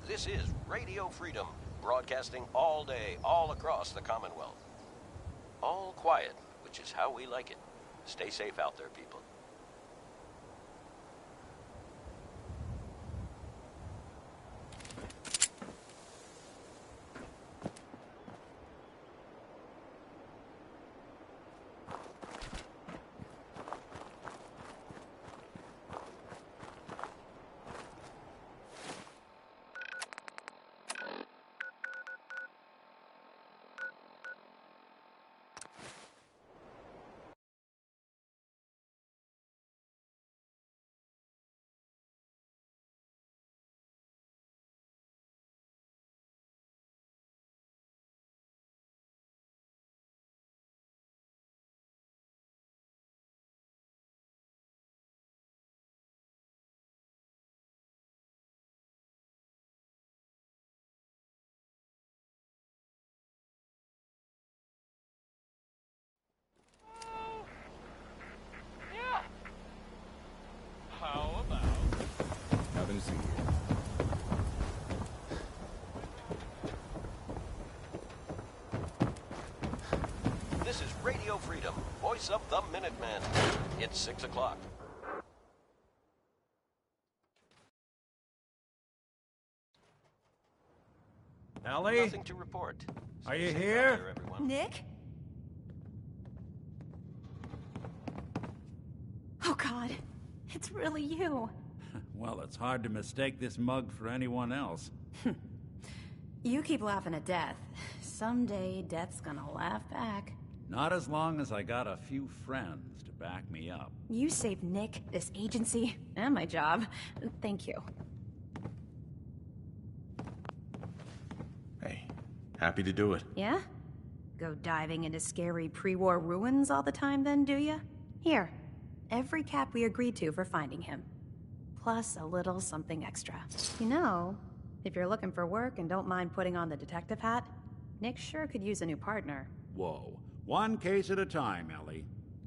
This is Radio Freedom, broadcasting all day, all across the Commonwealth. All quiet, which is how we like it. Stay safe out there, people. This is Radio Freedom, voice of the Minutemen. It's 6 o'clock. Ellie? Nothing to report. Are you Stay safe here? out there, everyone. Nick? Oh, God. It's really you. Well, it's hard to mistake this mug for anyone else. You keep laughing at death. Someday, death's gonna laugh back. Not as long as I got a few friends to back me up. You saved Nick, this agency, and my job. Thank you. Hey, happy to do it. Yeah? Go diving into scary pre-war ruins all the time then, do ya? Here, every cap we agreed to for finding him. Plus a little something extra. You know, if you're looking for work and don't mind putting on the detective hat, Nick sure could use a new partner. Whoa. One case at a time, Ellie.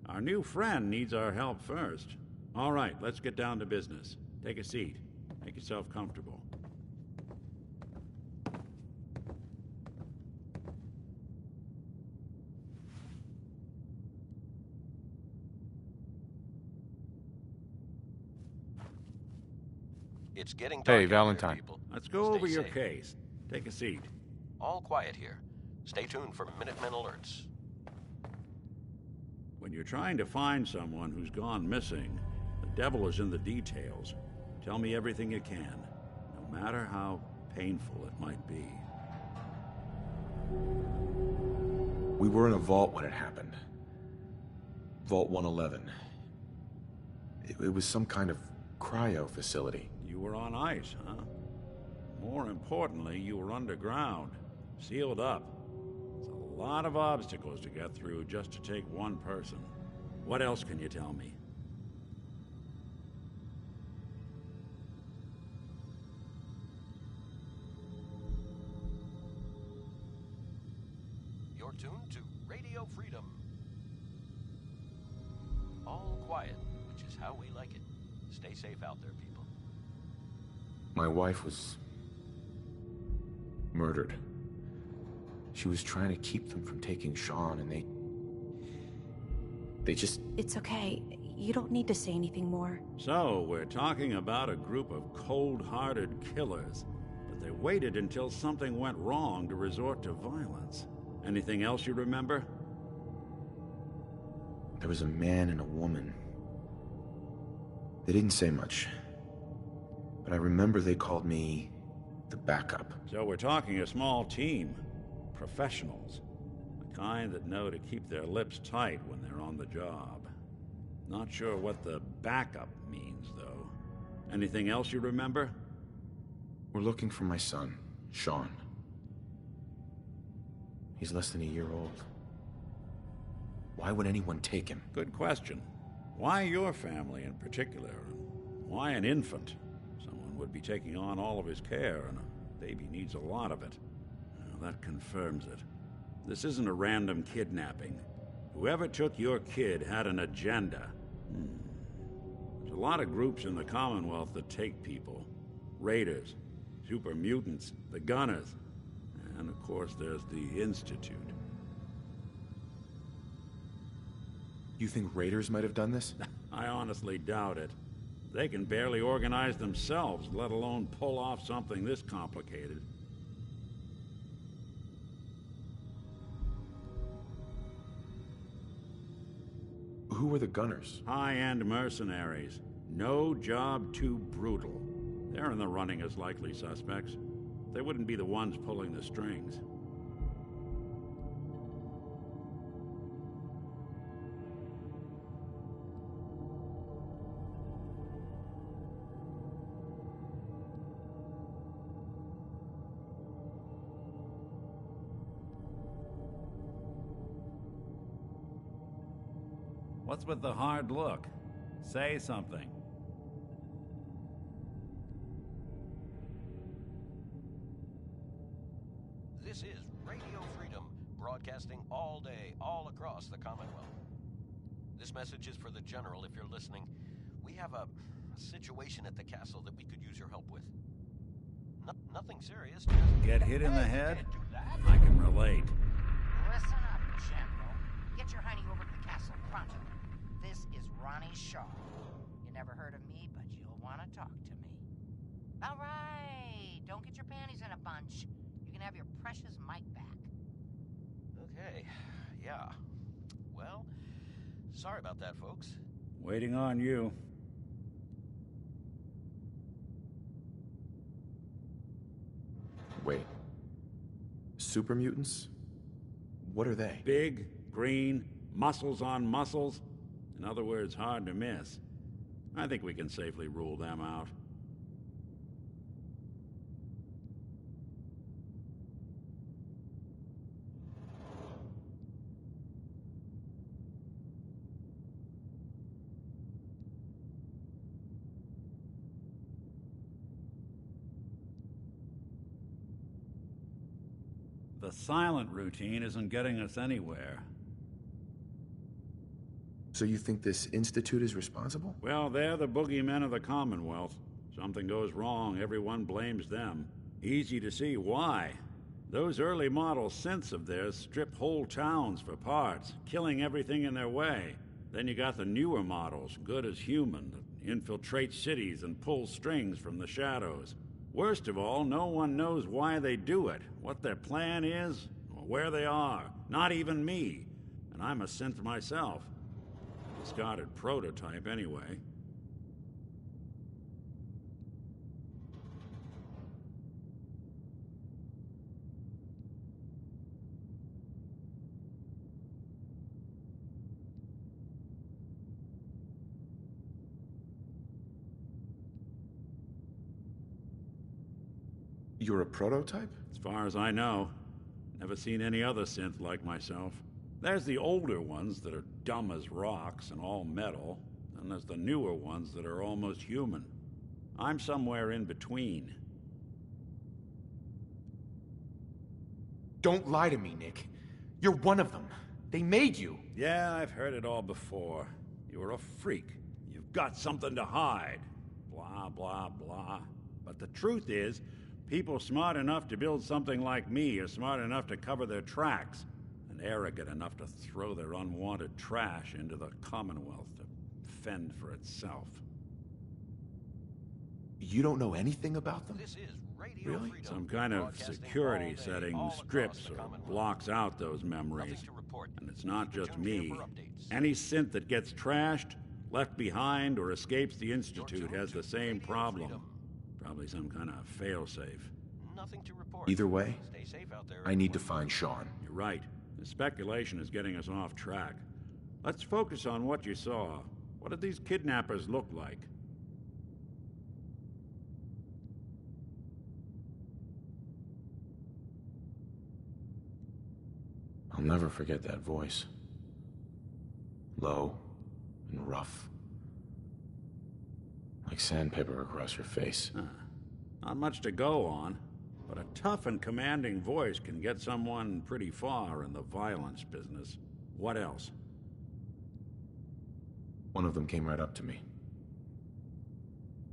Our new friend needs our help first. All right, let's get down to business. Take a seat. Make yourself comfortable. It's getting dark Hey, out here, Valentine. people. Let's go Stay over your safe. case. Take a seat. All quiet here. Stay tuned for Minutemen alerts. When you're trying to find someone who's gone missing, the devil is in the details. Tell me everything you can, no matter how painful it might be. We were in a vault when it happened. Vault 111. It was some kind of cryo facility. You were on ice, huh? More importantly, you were underground, sealed up. It's a lot of obstacles to get through just to take one person. What else can you tell me? You're tuned to Radio Freedom. All quiet, which is how we like it. Stay safe out there, people. My wife was murdered. She was trying to keep them from taking Sean, and they just... It's okay. You don't need to say anything more. So, we're talking about a group of cold-hearted killers, but they waited until something went wrong to resort to violence. Anything else you remember? There was a man and a woman. They didn't say much, but I remember they called me the backup. So we're talking a small team. Professionals. The kind that know to keep their lips tight when they're on the job. Not sure what the backup means, though. Anything else you remember? We're looking for my son, Sean. He's less than a year old. Why would anyone take him? Good question. Why your family in particular? Why an infant? Someone would be taking on all of his care, and a baby needs a lot of it. Well, that confirms it. This isn't a random kidnapping. Whoever took your kid had an agenda. There's a lot of groups in the Commonwealth that take people. Raiders, super mutants, the Gunners, and of course there's the Institute. You think raiders might have done this? I honestly doubt it. They can barely organize themselves, let alone pull off something this complicated. Who were the Gunners? High-end mercenaries. No job too brutal. They're in the running as likely suspects. They wouldn't be the ones pulling the strings. What's with the hard look? Say something. This is Radio Freedom, broadcasting all day, all across the Commonwealth. This message is for the General, if you're listening. We have a situation at the castle that we could use your help with. Nothing serious, just... Get hit in the head? I can relate. Listen up, General. Get your honey over to the castle pronto. This is Ronnie Shaw. You never heard of me, but you'll want to talk to me. All right, don't get your panties in a bunch. You can can have your precious mic back. Okay, yeah. Well, sorry about that, folks. Waiting on you. Wait. Super mutants? What are they? Big, green, muscles on muscles. In other words, hard to miss. I think we can safely rule them out. The silent routine isn't getting us anywhere. So you think this Institute is responsible? Well, they're the boogeymen of the Commonwealth. Something goes wrong, everyone blames them. Easy to see why. Those early model synths of theirs strip whole towns for parts, killing everything in their way. Then you got the newer models, good as human, that infiltrate cities and pull strings from the shadows. Worst of all, no one knows why they do it, what their plan is, or where they are. Not even me. And I'm a synth myself. Discarded prototype, anyway. You're a prototype? As far as I know. Never seen any other synth like myself. There's the older ones that are dumb as rocks and all metal, and there's the newer ones that are almost human. I'm somewhere in between. Don't lie to me, Nick. You're one of them. They made you. Yeah, I've heard it all before. You're a freak. You've got something to hide. Blah, blah, blah. But the truth is, people smart enough to build something like me are smart enough to cover their tracks, and arrogant enough to throw their unwanted trash into the Commonwealth to fend for itself. You don't know anything about them? This is Radio Really? Freedom, Some kind of broadcasting security all day, setting all strips across the or Commonwealth. blocks out those memories. Nothing to report. And it's not just Tuned here me. for updates. Any synth that gets trashed, left behind, or escapes the Institute has the same problem. Probably some kind of failsafe. Nothing to report. Either way, Stay safe out there. I need to find Sean. You're right. The speculation is getting us off track. Let's focus on what you saw. What did these kidnappers look like? I'll never forget that voice. Low and rough. Like sandpaper across your face. Not much to go on, but a tough and commanding voice can get someone pretty far in the violence business. What else? One of them came right up to me.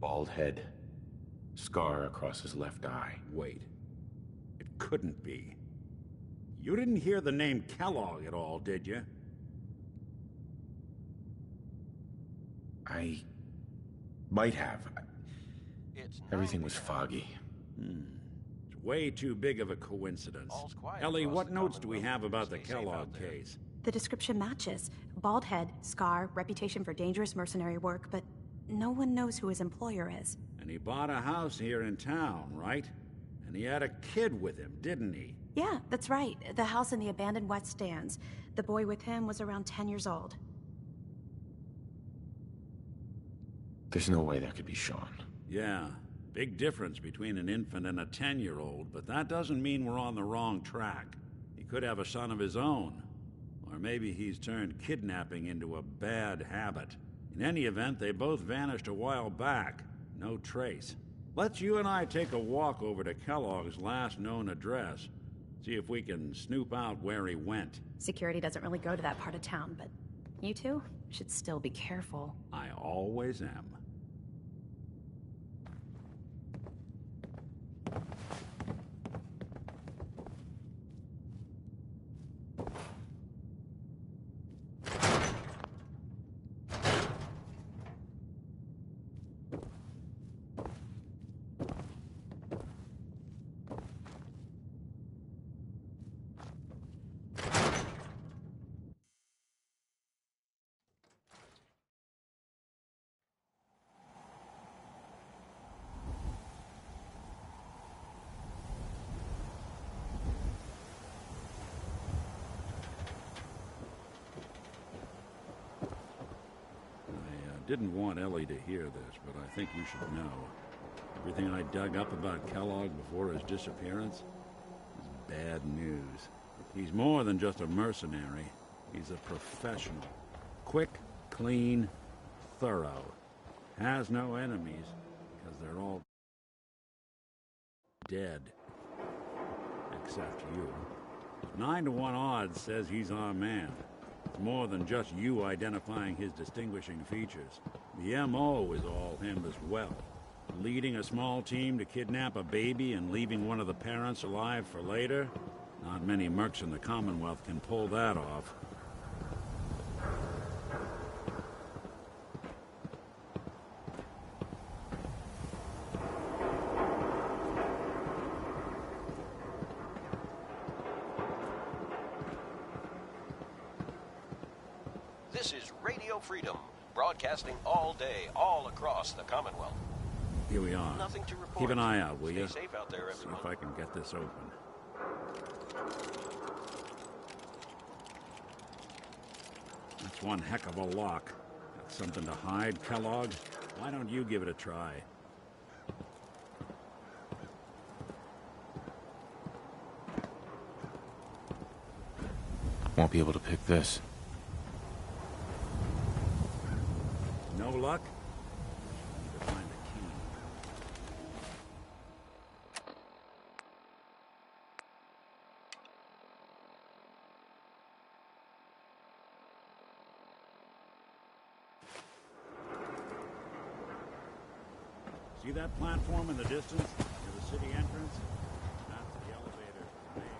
Bald head. Scar across his left eye. Wait. It couldn't be. You didn't hear the name Kellogg at all, did you? I might have. Everything was foggy. It's way too big of a coincidence. Ellie, what notes do we have about the Kellogg case? The description matches. Bald head, scar, reputation for dangerous mercenary work, but no one knows who his employer is. And he bought a house here in town, right? And he had a kid with him, didn't he? Yeah, that's right. The house in the abandoned West Stands. The boy with him was around 10 years old. There's no way that could be Sean. Yeah. Big difference between an infant and a 10-year-old, but that doesn't mean we're on the wrong track. He could have a son of his own. Or maybe he's turned kidnapping into a bad habit. In any event, they both vanished a while back. No trace. Let's you and I take a walk over to Kellogg's last known address. See if we can snoop out where he went. Security doesn't really go to that part of town, but you two should still be careful. I always am. didn't want Ellie to hear this, but I think you should know. Everything I dug up about Kellogg before his disappearance is bad news. He's more than just a mercenary. He's a professional. Quick, clean, thorough. Has no enemies, because they're all dead. Except you. 9-to-1 odds says he's our man. It's more than just you identifying his distinguishing features. The M.O. is all him as well. Leading a small team to kidnap a baby and leaving one of the parents alive for later? Not many mercs in the Commonwealth can pull that off. This is Radio Freedom, broadcasting all day, all across the Commonwealth. Here we are. Nothing to report. Keep an eye out, will you? Stay safe out there, everyone. See if I can get this open. That's one heck of a lock. Got something to hide, Kellogg? Why don't you give it a try? Won't be able to pick this. No luck? Need to find the key. See that platform in the distance near the city entrance? That's the elevator for the mayor.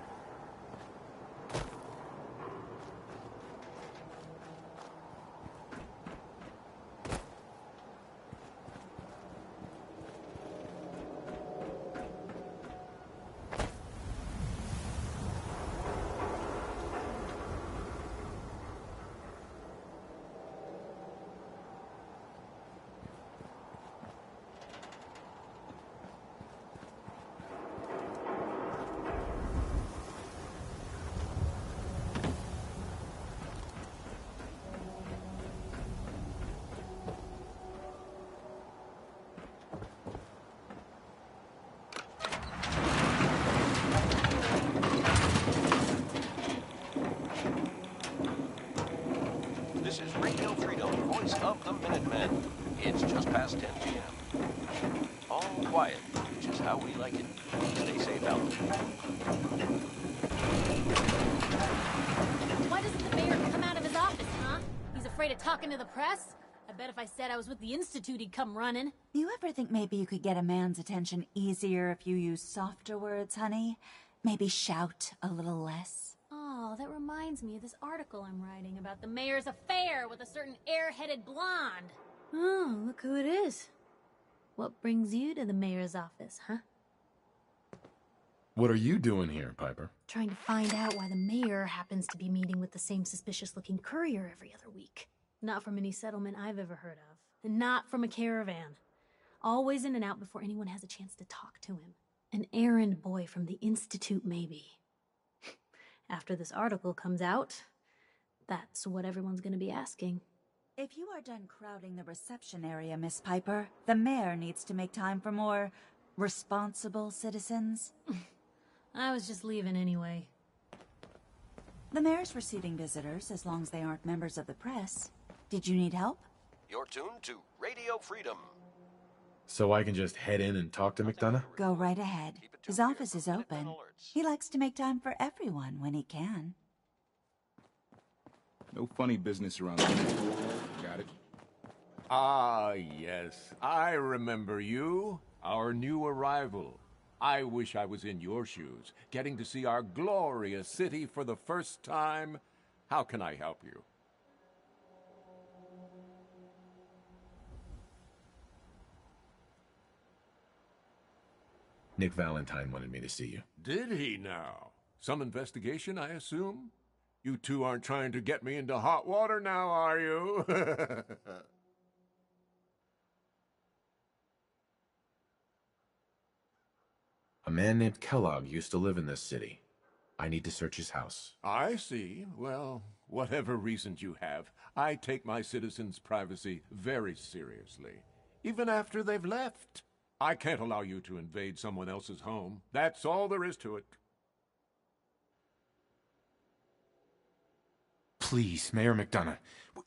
This is Radio Freedom, voice of the Minutemen. It's just past 10 p.m. All quiet, which is how we like it. Stay safe out there. Why doesn't the mayor come out of his office, huh? He's afraid of talking to the press? I bet if I said I was with the Institute, he'd come running. You ever think maybe you could get a man's attention easier if you use softer words, honey? Maybe shout a little less? Oh, that reminds me of this article I'm writing about the mayor's affair with a certain air-headed blonde. Oh, look who it is. What brings you to the mayor's office, huh? What are you doing here, Piper? Trying to find out why the mayor happens to be meeting with the same suspicious-looking courier every other week. Not from any settlement I've ever heard of. And not from a caravan. Always in and out before anyone has a chance to talk to him. An errand boy from the Institute, maybe. After this article comes out, that's what everyone's gonna be asking. If you are done crowding the reception area, Miss Piper, the mayor needs to make time for more responsible citizens. I was just leaving anyway. The mayor's receiving visitors as long as they aren't members of the press. Did you need help? You're tuned to Radio Freedom. So I can just head in and talk to McDonough? Go right ahead. His office is open. He likes to make time for everyone when he can. No funny business around here. Got it? Ah, yes. I remember you. Our new arrival. I wish I was in your shoes, getting to see our glorious city for the first time. How can I help you? Nick Valentine wanted me to see you. Did he now? Some investigation, I assume? You two aren't trying to get me into hot water now, are you? A man named Kellogg used to live in this city. I need to search his house. I see. Well, Whatever reasons you have, I take my citizens' privacy very seriously. Even after they've left. I can't allow you to invade someone else's home. That's all there is to it. Please, Mayor McDonough.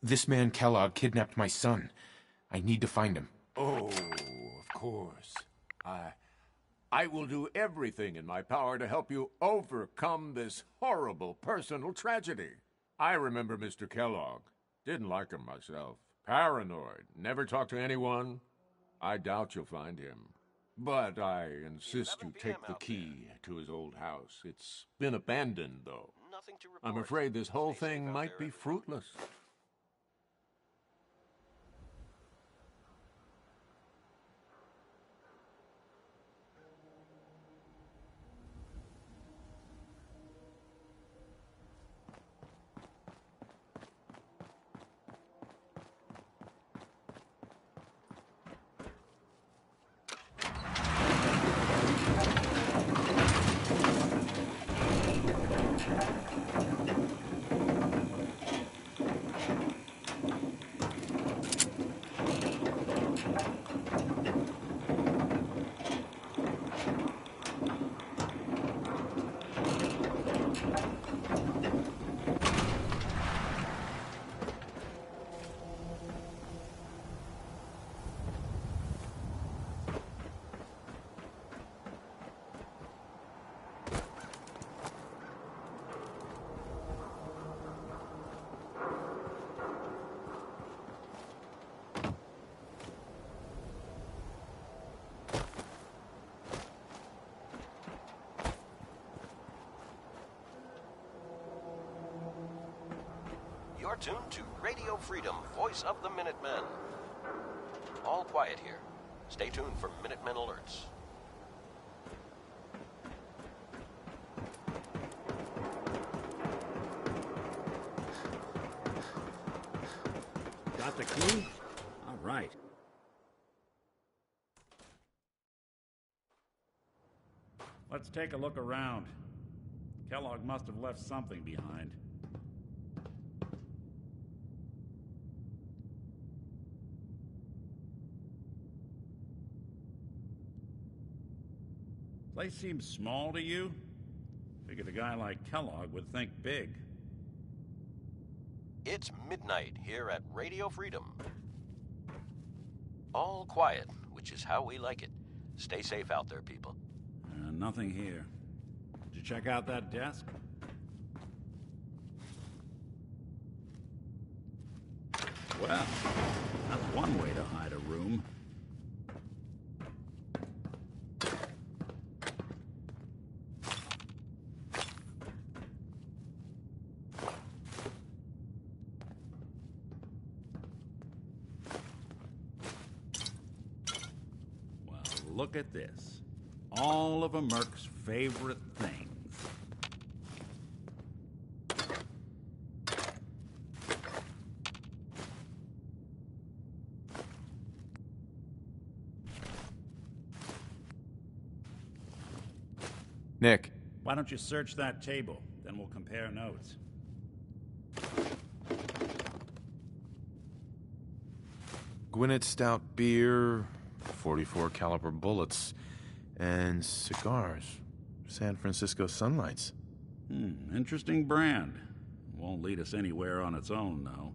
This man Kellogg kidnapped my son. I need to find him. Oh, of course. I will do everything in my power to help you overcome this horrible personal tragedy. I remember Mr. Kellogg. Didn't like him myself. Paranoid. Never talked to anyone. I doubt you'll find him. But I insist you take the key to his old house. It's been abandoned, though. I'm afraid this whole thing might be fruitless. You're tuned to Radio Freedom, voice of the Minutemen. All quiet here. Stay tuned for Minutemen alerts. Got the key? All right. Let's take a look around. Kellogg must have left something behind. Place seems small to you? Figured a guy like Kellogg would think big. It's midnight here at Radio Freedom. All quiet, which is how we like it. Stay safe out there, people. Nothing here. Did you check out that desk? Well, that's one way to hide a room. Well, look at this. All of a Merc's favorite things. Nick. Why don't you search that table? Then we'll compare notes. Gwinnett Stout beer, 44 caliber bullets, and cigars. San Francisco Sunlights. Interesting brand. Won't lead us anywhere on its own, though.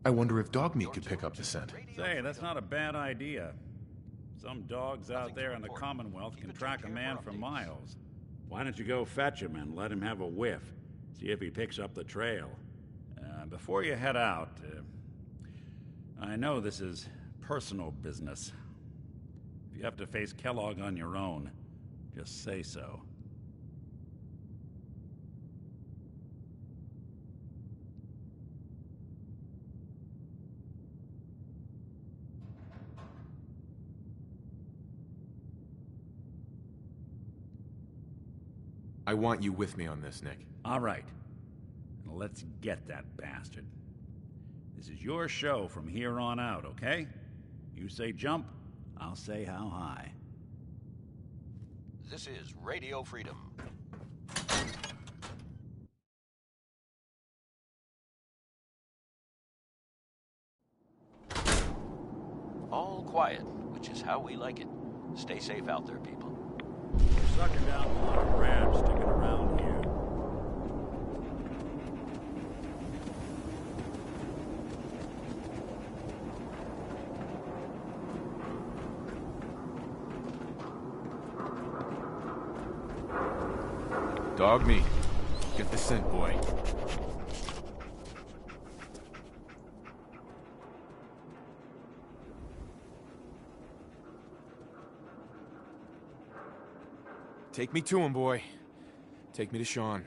I wonder if dog meat could pick up the scent. Say, that's not a bad idea. Some dogs out there in the Commonwealth can track a man for miles. Why don't you go fetch him and let him have a whiff? See if he picks up the trail. Before you head out, I know this is personal business. If you have to face Kellogg on your own, just say so. I want you with me on this, Nick. All right. Let's get that bastard. This is your show from here on out, okay? You say jump, I'll say how high. This is Radio Freedom. quiet, which is how we like it. Stay safe out there, people. We're sucking down a lot of crabs sticking around here. Dog meat. Get the scent, boy. Take me to him, boy. Take me to Sean.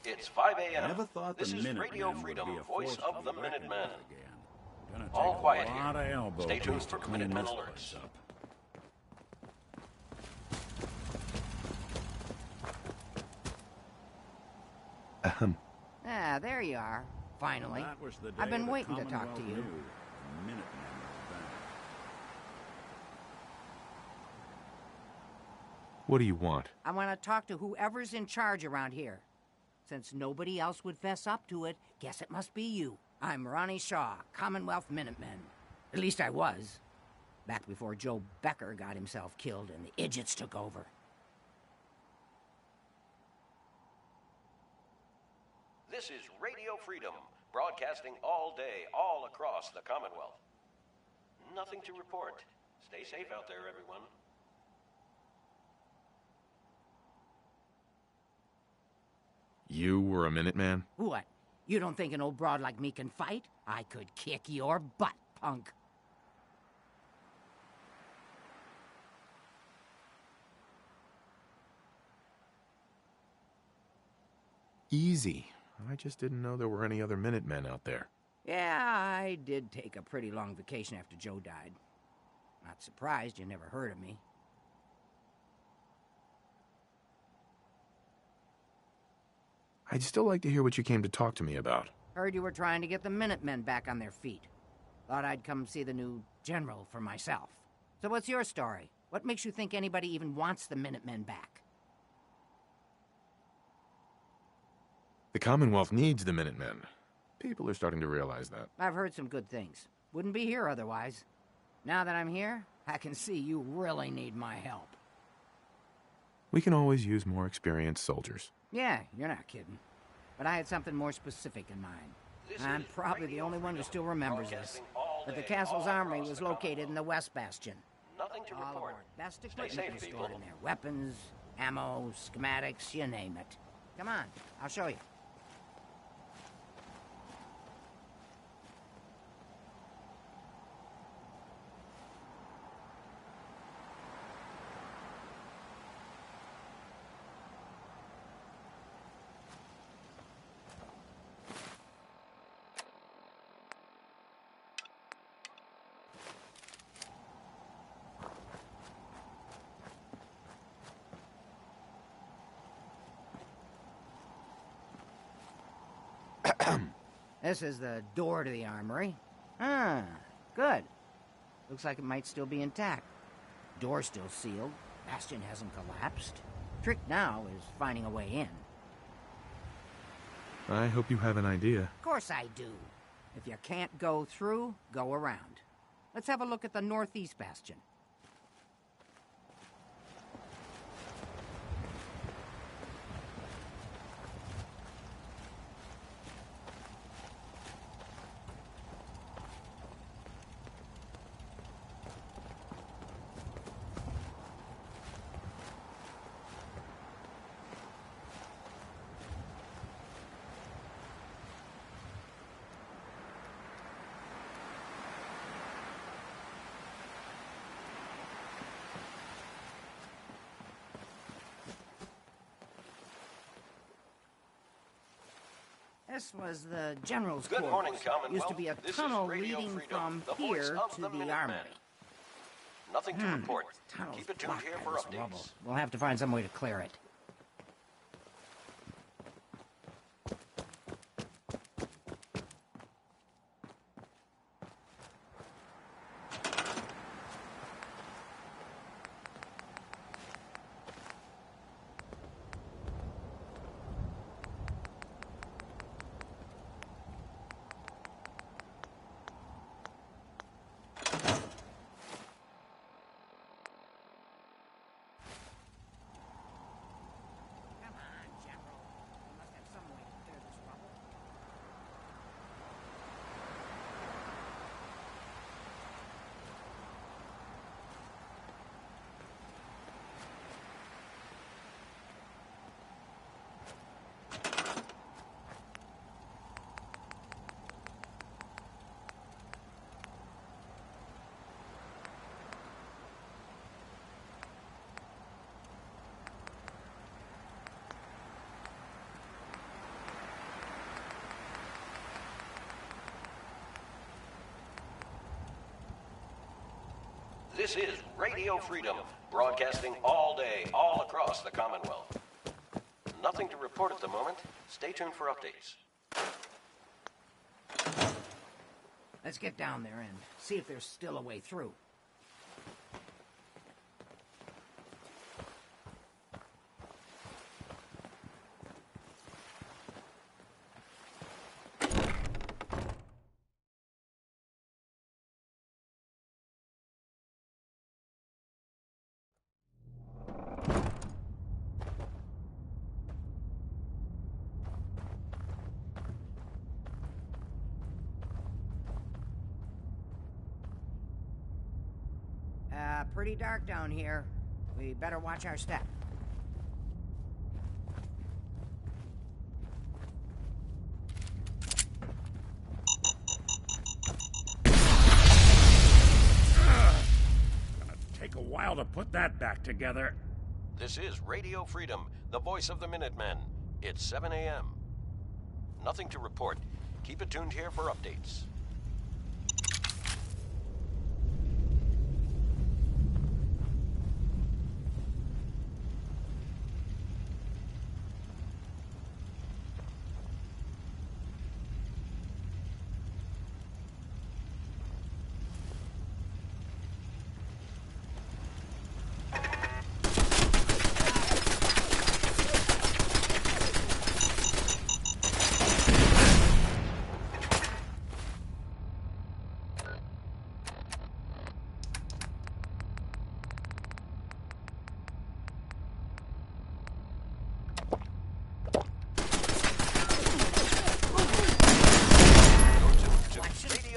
It's 5 a.m. Never thought This the is Minutemen Radio would Freedom, be a voice force of to the be reckoned Minutemen. with again. Gonna All take quiet a lot here. of elbow Stay tuned grease for to clean Minutemen this alerts. place up. Ah, there you are. Finally. That was the day I've been the waiting to talk to Commonwealth you. knew the Minutemen were back. What do you want? I want to talk to whoever's in charge around here. Since nobody else would fess up to it, guess it must be you. I'm Ronnie Shaw, Commonwealth Minutemen. At least I was. Back before Joe Becker got himself killed and the idiots took over. This is Radio Freedom, broadcasting all day, all across the Commonwealth. Nothing to report. Stay safe out there, everyone. You were a Minuteman? What? You don't think an old broad like me can fight? I could kick your butt, punk. Easy. I just didn't know there were any other Minutemen out there. Yeah, I did take a pretty long vacation after Joe died. Not surprised you never heard of me. I'd still like to hear what you came to talk to me about. Heard you were trying to get the Minutemen back on their feet. Thought I'd come see the new general for myself. So what's your story? What makes you think anybody even wants the Minutemen back? The Commonwealth needs the Minutemen. People are starting to realize that. I've heard some good things. Wouldn't be here otherwise. Now that I'm here, I can see you really need my help. We can always use more experienced soldiers. Yeah, you're not kidding. But I had something more specific in mind. I'm probably the only one who still remembers this. But the castle's armory was located in the West Bastion. Nothing to All of report. our best Stay equipment safe, was people. stored in there. Weapons, ammo, schematics, you name it. Come on, I'll show you. This is the door to the armory. Ah, good. Looks like it might still be intact. Door's still sealed. Bastion hasn't collapsed. Trick now is finding a way in. I hope you have an idea. Of course I do. If you can't go through, go around. Let's have a look at the northeast bastion. This was the general's Good quarters. morning, Commonwealth. Used to be a This is tunnel Radio leading Freedom, from the voice here of to the the Minutemen. armory. Nothing to report. Tunnel's Keep it tuned blocked here by for this updates. rubble. We'll have to find some way to clear it. This is Radio Freedom, broadcasting all day, all across the Commonwealth. Nothing to report at the moment. Stay tuned for updates. Let's get down there and see if there's still a way through. Pretty dark down here. We better watch our step. Gonna take a while to put that back together. This is Radio Freedom, the voice of the Minutemen. It's 7 a.m. Nothing to report. Keep it tuned here for updates.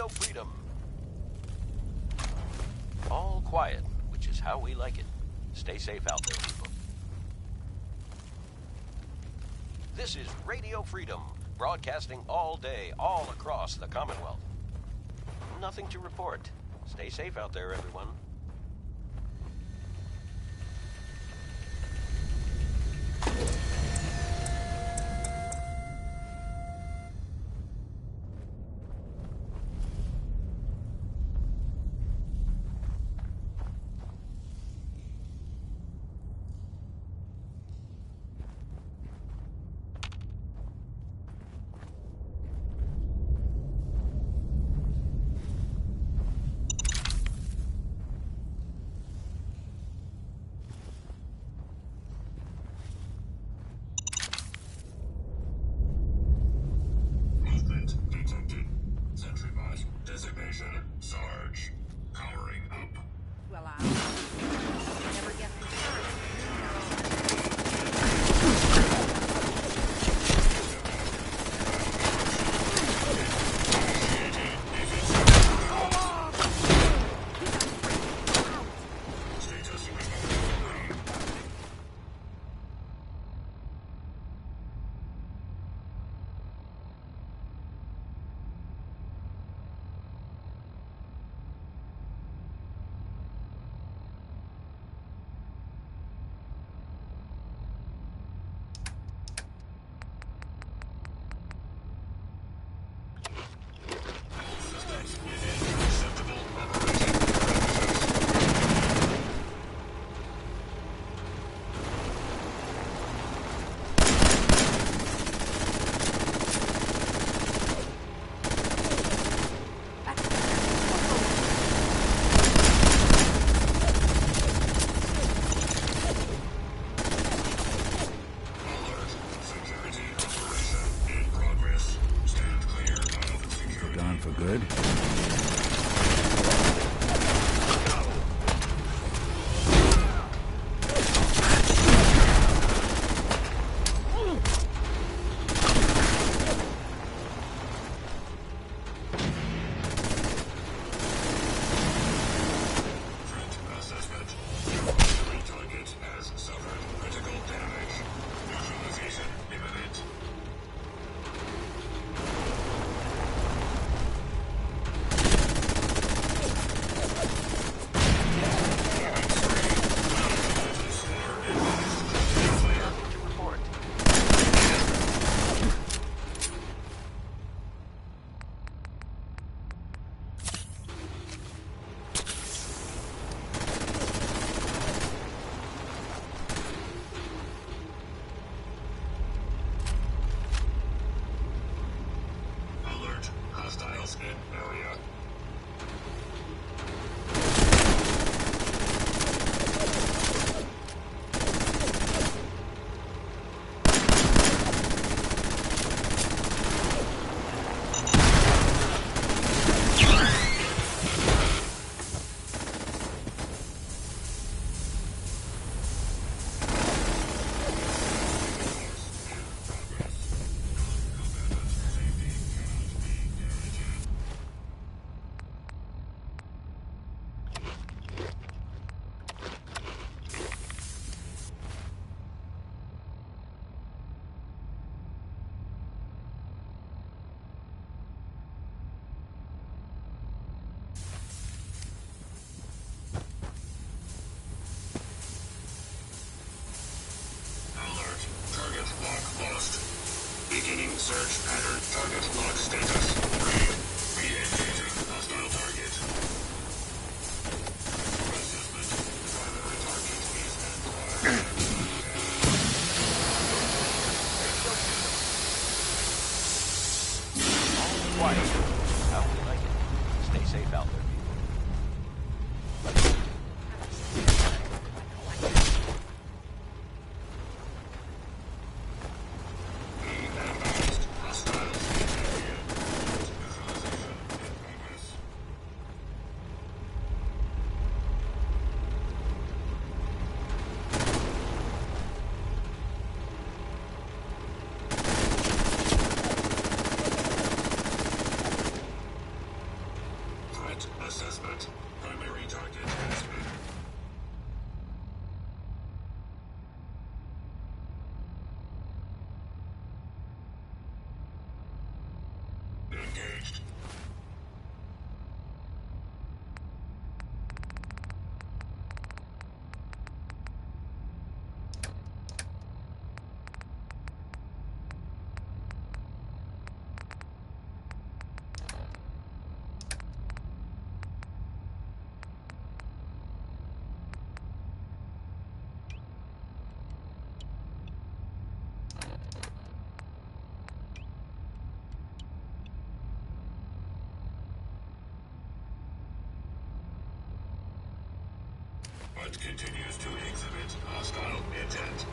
Freedom. All quiet, which is how we like it. Stay safe out there, people. This is Radio Freedom, broadcasting all day, all across the Commonwealth. Nothing to report. Stay safe out there, everyone. good? Beginning search pattern. Target lock status. Re-engaging hostile target. Assessment. Primary target is All quiet. How would you like it? Stay safe out there, assessment. Primary target has been engaged. But continues to exhibit hostile intent.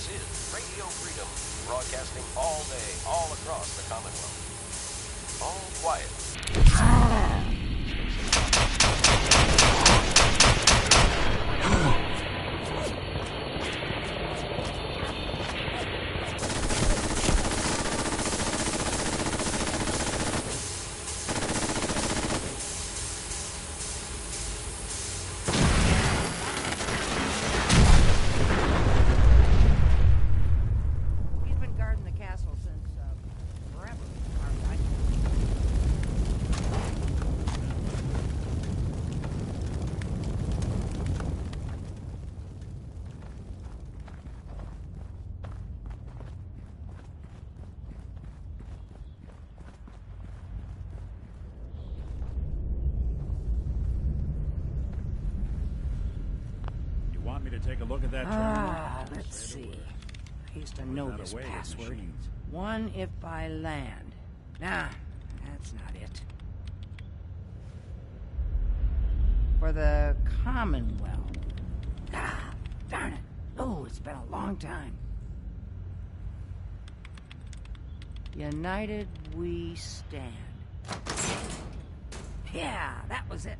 This is Radio Freedom, broadcasting all day, all across the Commonwealth. All quiet. He's been guarding the castle since, forever. You want me to take a look at that terminal? Let's see. I used to know Without this a way of password. machines. One if by land. Nah, that's not it. For the Commonwealth. Ah, darn it. Oh, it's been a long time. United we stand. Yeah, that was it.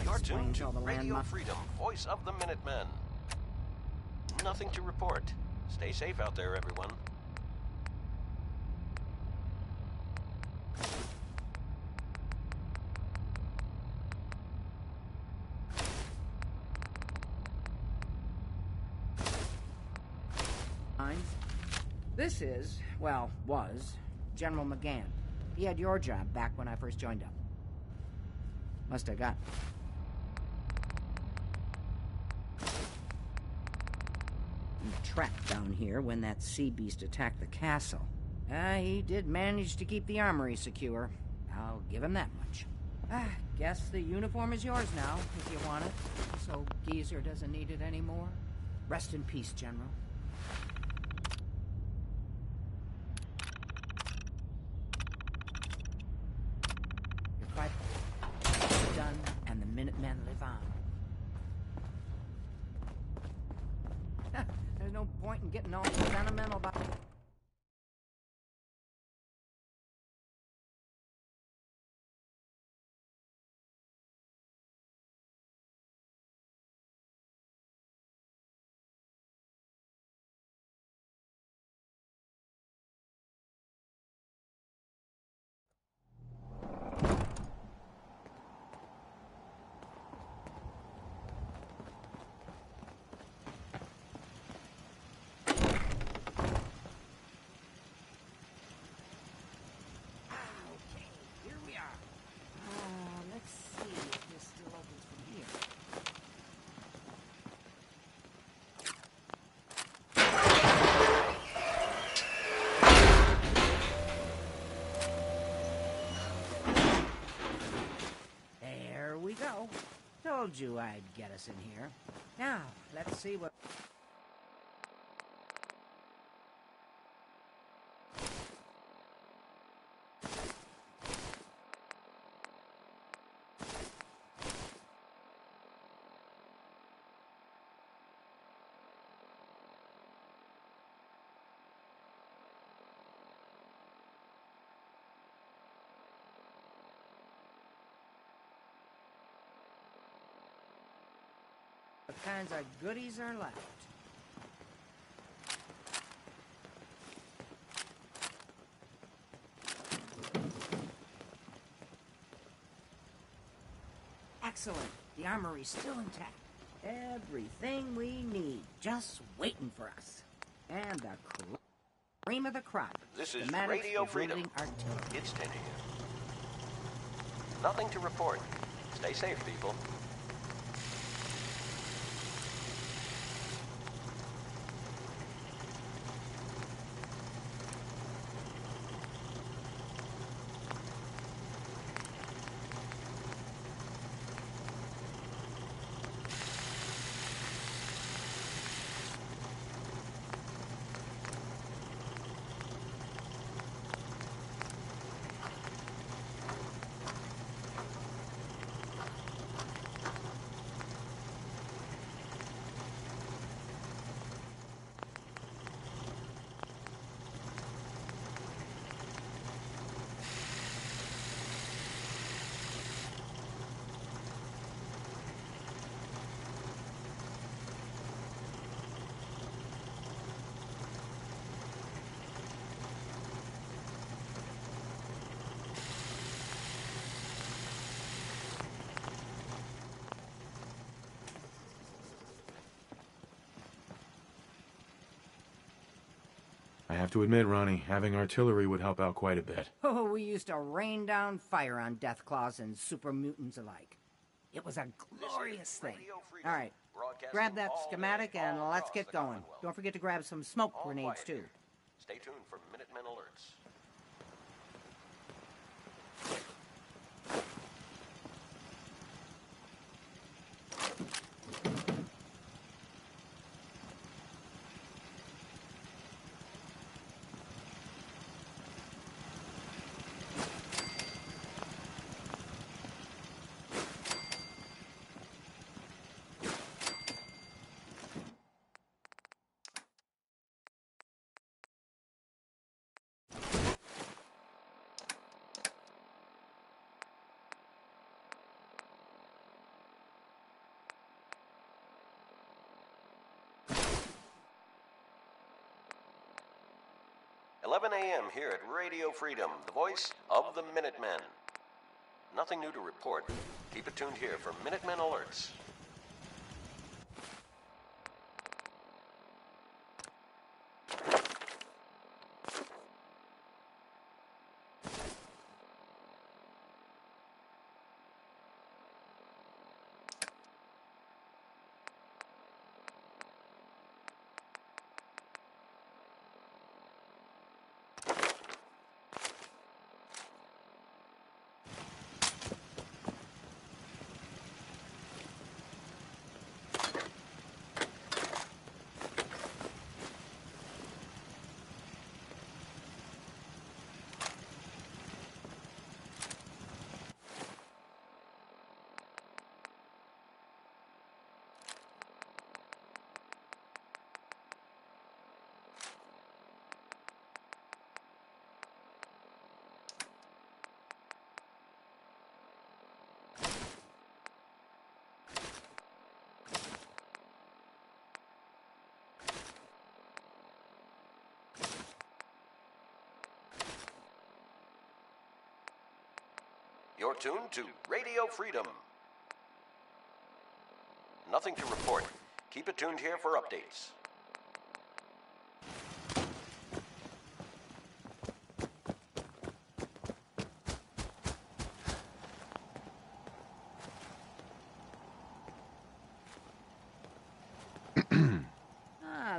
You're tuned to all the Radio landmarks. Freedom, voice of the Minutemen. Nothing to report. Stay safe out there, everyone. This is, well, was, General McGann. He had your job back when I first joined up. Must have got. He trapped down here when that sea beast attacked the castle. He did manage to keep the armory secure. I'll give him that much. Guess the uniform is yours now, if you want it. So Geezer doesn't need it anymore. Rest in peace, General. Your fight is done, and the Minutemen live on. There's no point in getting all sentimental about it. Told you I'd get us in here. Now, let's see what... What kinds of goodies are left? Excellent. The armory's still intact. Everything we need, just waiting for us. And the cream of the crop. This is Schematics Radio for Freedom. building artillery. It's 10 a.m. Nothing to report. Stay safe, people. have to admit, Ronnie, having artillery would help out quite a bit. Oh, we used to rain down fire on Deathclaws and super mutants alike. It was a glorious thing. All right, grab that schematic and let's get going. Don't forget to grab some smoke grenades, too. Stay tuned for Minutemen alerts. "11 a.m. here at Radio Freedom, the voice of the Minutemen. Nothing new to report. Keep it tuned here for Minutemen alerts." You're tuned to Radio Freedom. Nothing to report. Keep it tuned here for updates.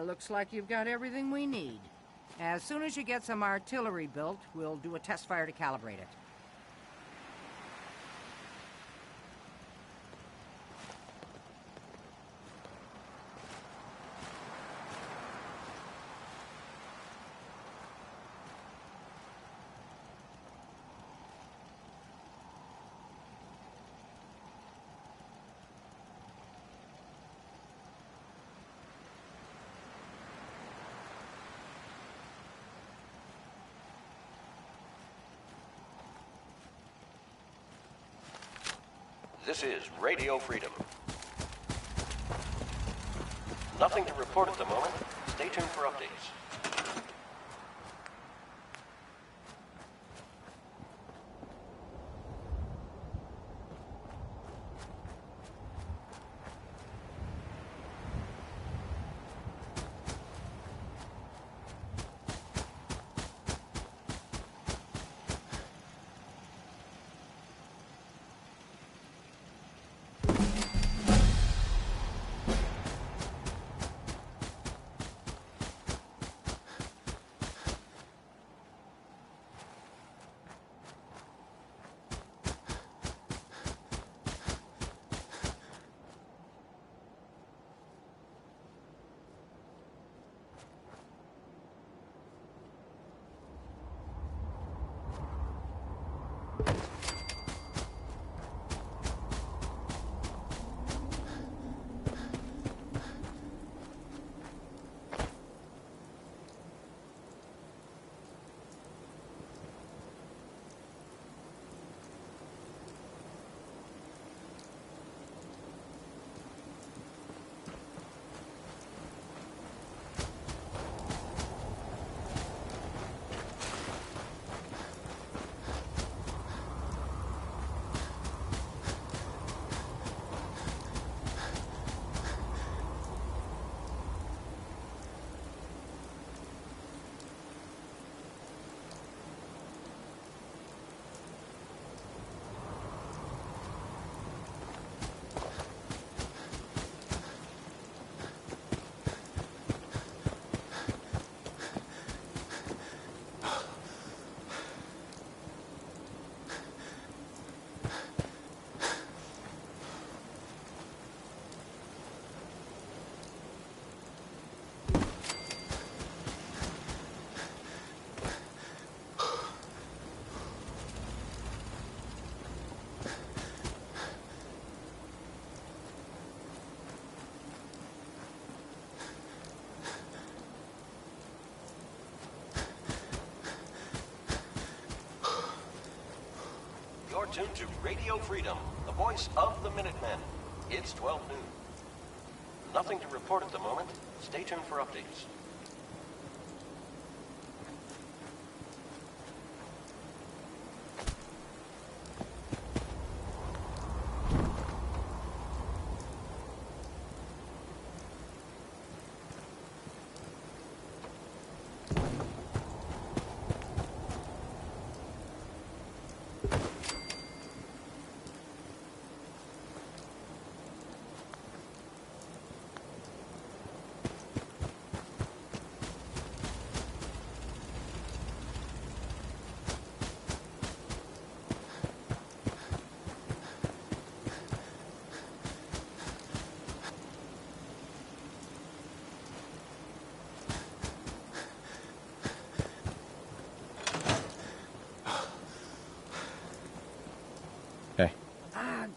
Looks like you've got everything we need. As soon as you get some artillery built, we'll do a test fire to calibrate it. This is Radio Freedom. Nothing to report at the moment. Stay tuned for updates. tuned to Radio Freedom, the voice of the Minutemen. It's 12 noon. Nothing to report at the moment. Stay tuned for updates.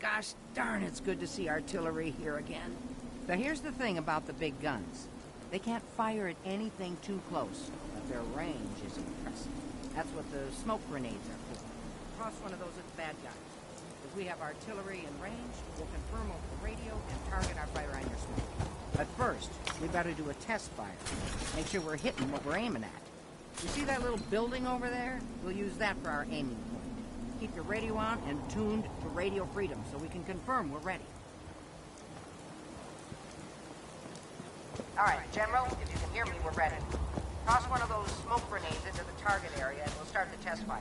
Gosh darn, it's good to see artillery here again. Now here's the thing about the big guns. They can't fire at anything too close, but their range is impressive. That's what the smoke grenades are for. Toss one of those at the bad guys. If we have artillery in range, we'll confirm over the radio and target our fire on your smoke. But first, we better do a test fire. Make sure we're hitting what we're aiming at. You see that little building over there? We'll use that for our aiming point. Keep your radio on and tuned to Radio Freedom so we can confirm we're ready. All right, General, if you can hear me, we're ready. Toss one of those smoke grenades into the target area and we'll start the test fire.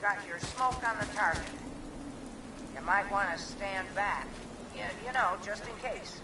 Got your smoke on the target. You might want to stand back. You know, just in case.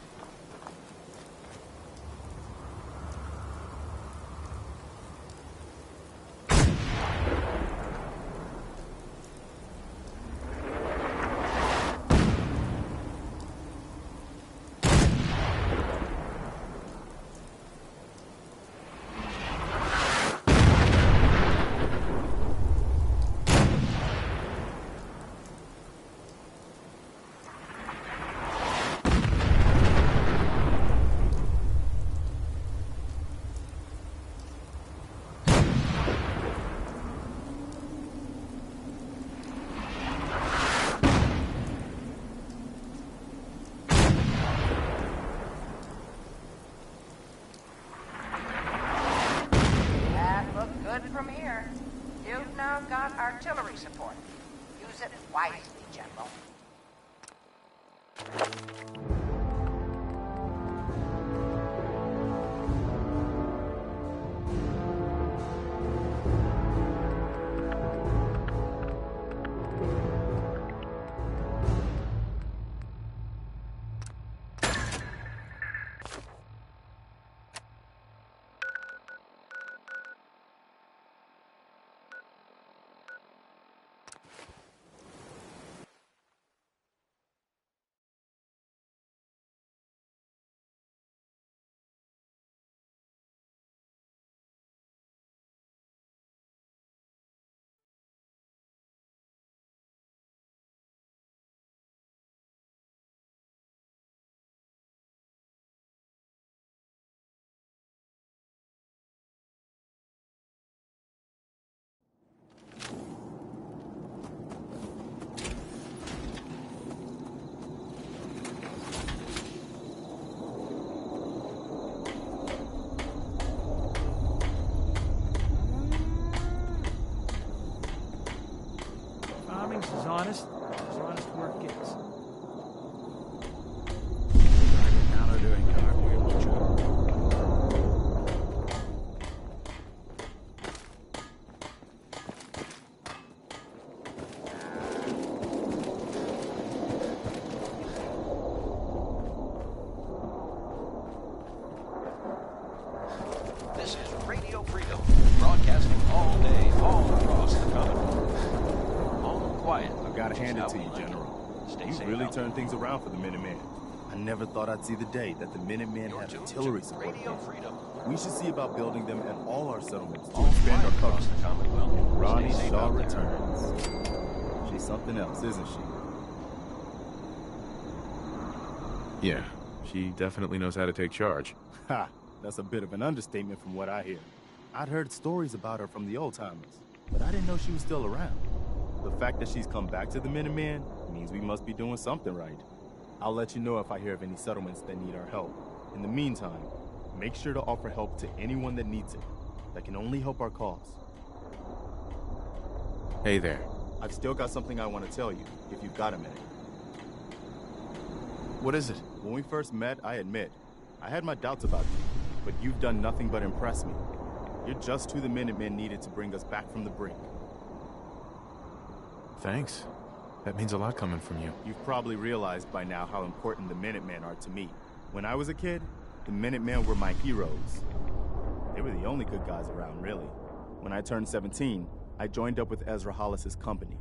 From here, you've now got artillery support. Use it wisely, General. As honest work gets. Now they're doing cartwheels. This is Radio Freedom, broadcasting gotta hand it to you, General. You really turned things around for the Minutemen. I never thought I'd see the day that the Minutemen had artillery support. We should see about building them at all our settlements to expand our coverage. And Ronnie Shaw returns. She's something else, isn't she? Yeah, she definitely knows how to take charge. Ha! That's a bit of an understatement from what I hear. I'd heard stories about her from the old-timers, but I didn't know she was still around. The fact that she's come back to the Minutemen means we must be doing something right. I'll let you know if I hear of any settlements that need our help. In the meantime, make sure to offer help to anyone that needs it. That can only help our cause. Hey there. I've still got something I want to tell you, if you've got a minute. What is it? When we first met, I admit, I had my doubts about you, but you've done nothing but impress me. You're just who the Minutemen needed to bring us back from the brink. Thanks. That means a lot coming from you. You've probably realized by now how important the Minutemen are to me. When I was a kid, the Minutemen were my heroes. They were the only good guys around, really. When I turned 17, I joined up with Ezra Hollis's company.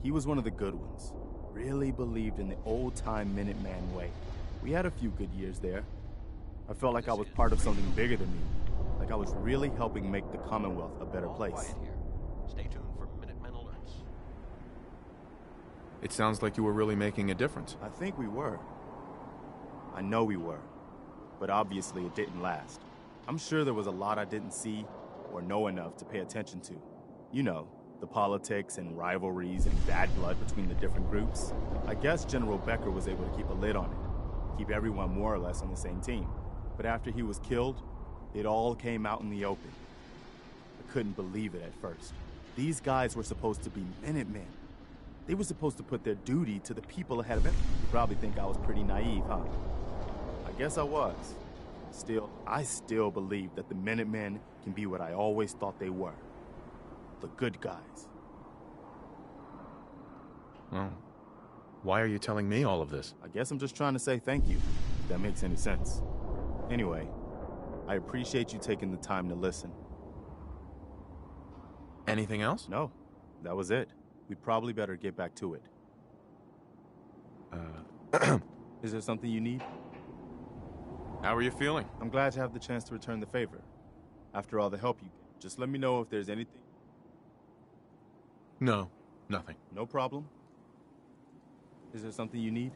He was one of the good ones. Really believed in the old-time Minuteman way. We had a few good years there. I felt like I was part of something bigger than me. Like I was really helping make the Commonwealth a better place. Stay tuned for Minutemen alerts. It sounds like you were really making a difference. I think we were. I know we were. But obviously it didn't last. I'm sure there was a lot I didn't see or know enough to pay attention to. You know, the politics and rivalries and bad blood between the different groups. I guess General Becker was able to keep a lid on it. Keep everyone more or less on the same team. But after he was killed, it all came out in the open. I couldn't believe it at first. These guys were supposed to be Minutemen. They were supposed to put their duty to the people ahead of them. You probably think I was pretty naive, huh? I guess I was. Still, I still believe that the Minutemen can be what I always thought they were. The good guys. Well, why are you telling me all of this? I guess I'm just trying to say thank you, if that makes any sense. Anyway, I appreciate you taking the time to listen. Anything else? No, that was it. We'd probably better get back to it. Is there something you need? How are you feeling? I'm glad to have the chance to return the favor. After all the help you gave, just let me know if there's anything. No, nothing. No problem. Is there something you need?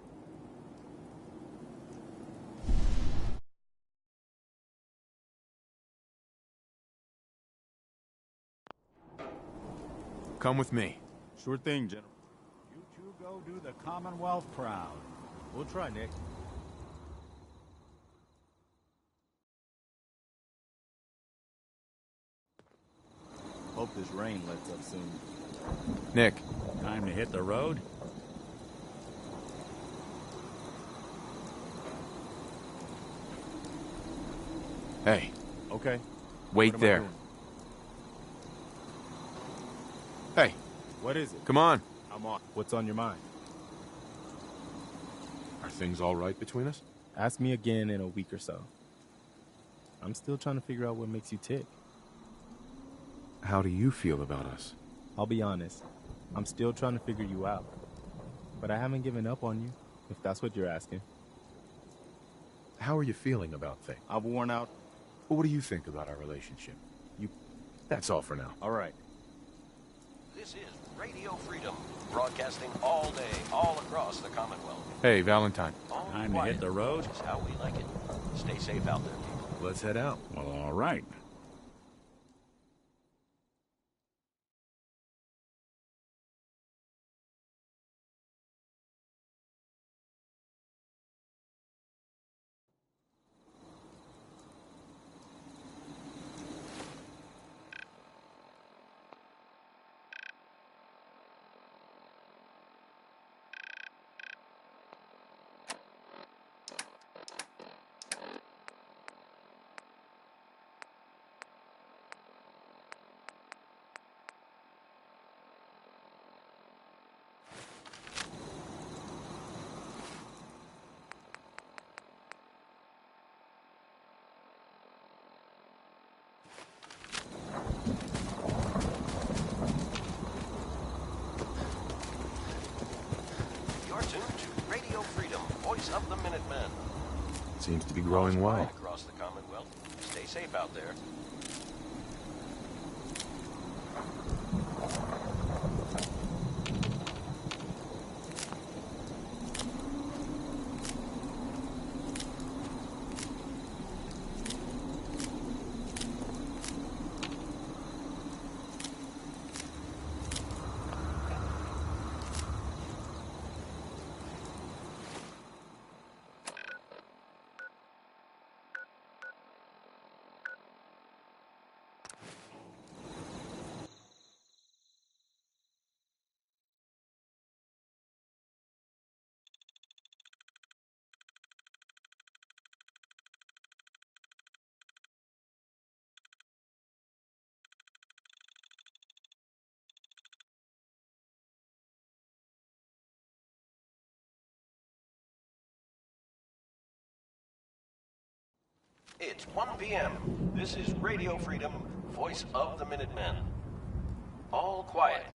Come with me. Sure thing, General. You two go do the Commonwealth proud. We'll try, Nick. Hope this rain lets up soon. Nick. Time to hit the road? Hey. Okay. Wait there. Hey. What is it? Come on. I'm on. What's on your mind? Are things all right between us? Ask me again in a week or so. I'm still trying to figure out what makes you tick. How do you feel about us? I'll be honest. I'm still trying to figure you out. But I haven't given up on you, if that's what you're asking. How are you feeling about things? I've worn out. Well, what do you think about our relationship? That's all for now. All right. This is Radio Freedom, broadcasting all day, all across the Commonwealth. Hey, Valentine. Time to hit the road? Which is how we like it. Stay safe out there, people. Let's head out. Well, all right. tuned to Radio Freedom, voice of the Minutemen. Seems to be growing well. Across the Commonwealth. Stay safe out there. It's 1 p.m. This is Radio Freedom, voice of the Minutemen. All quiet.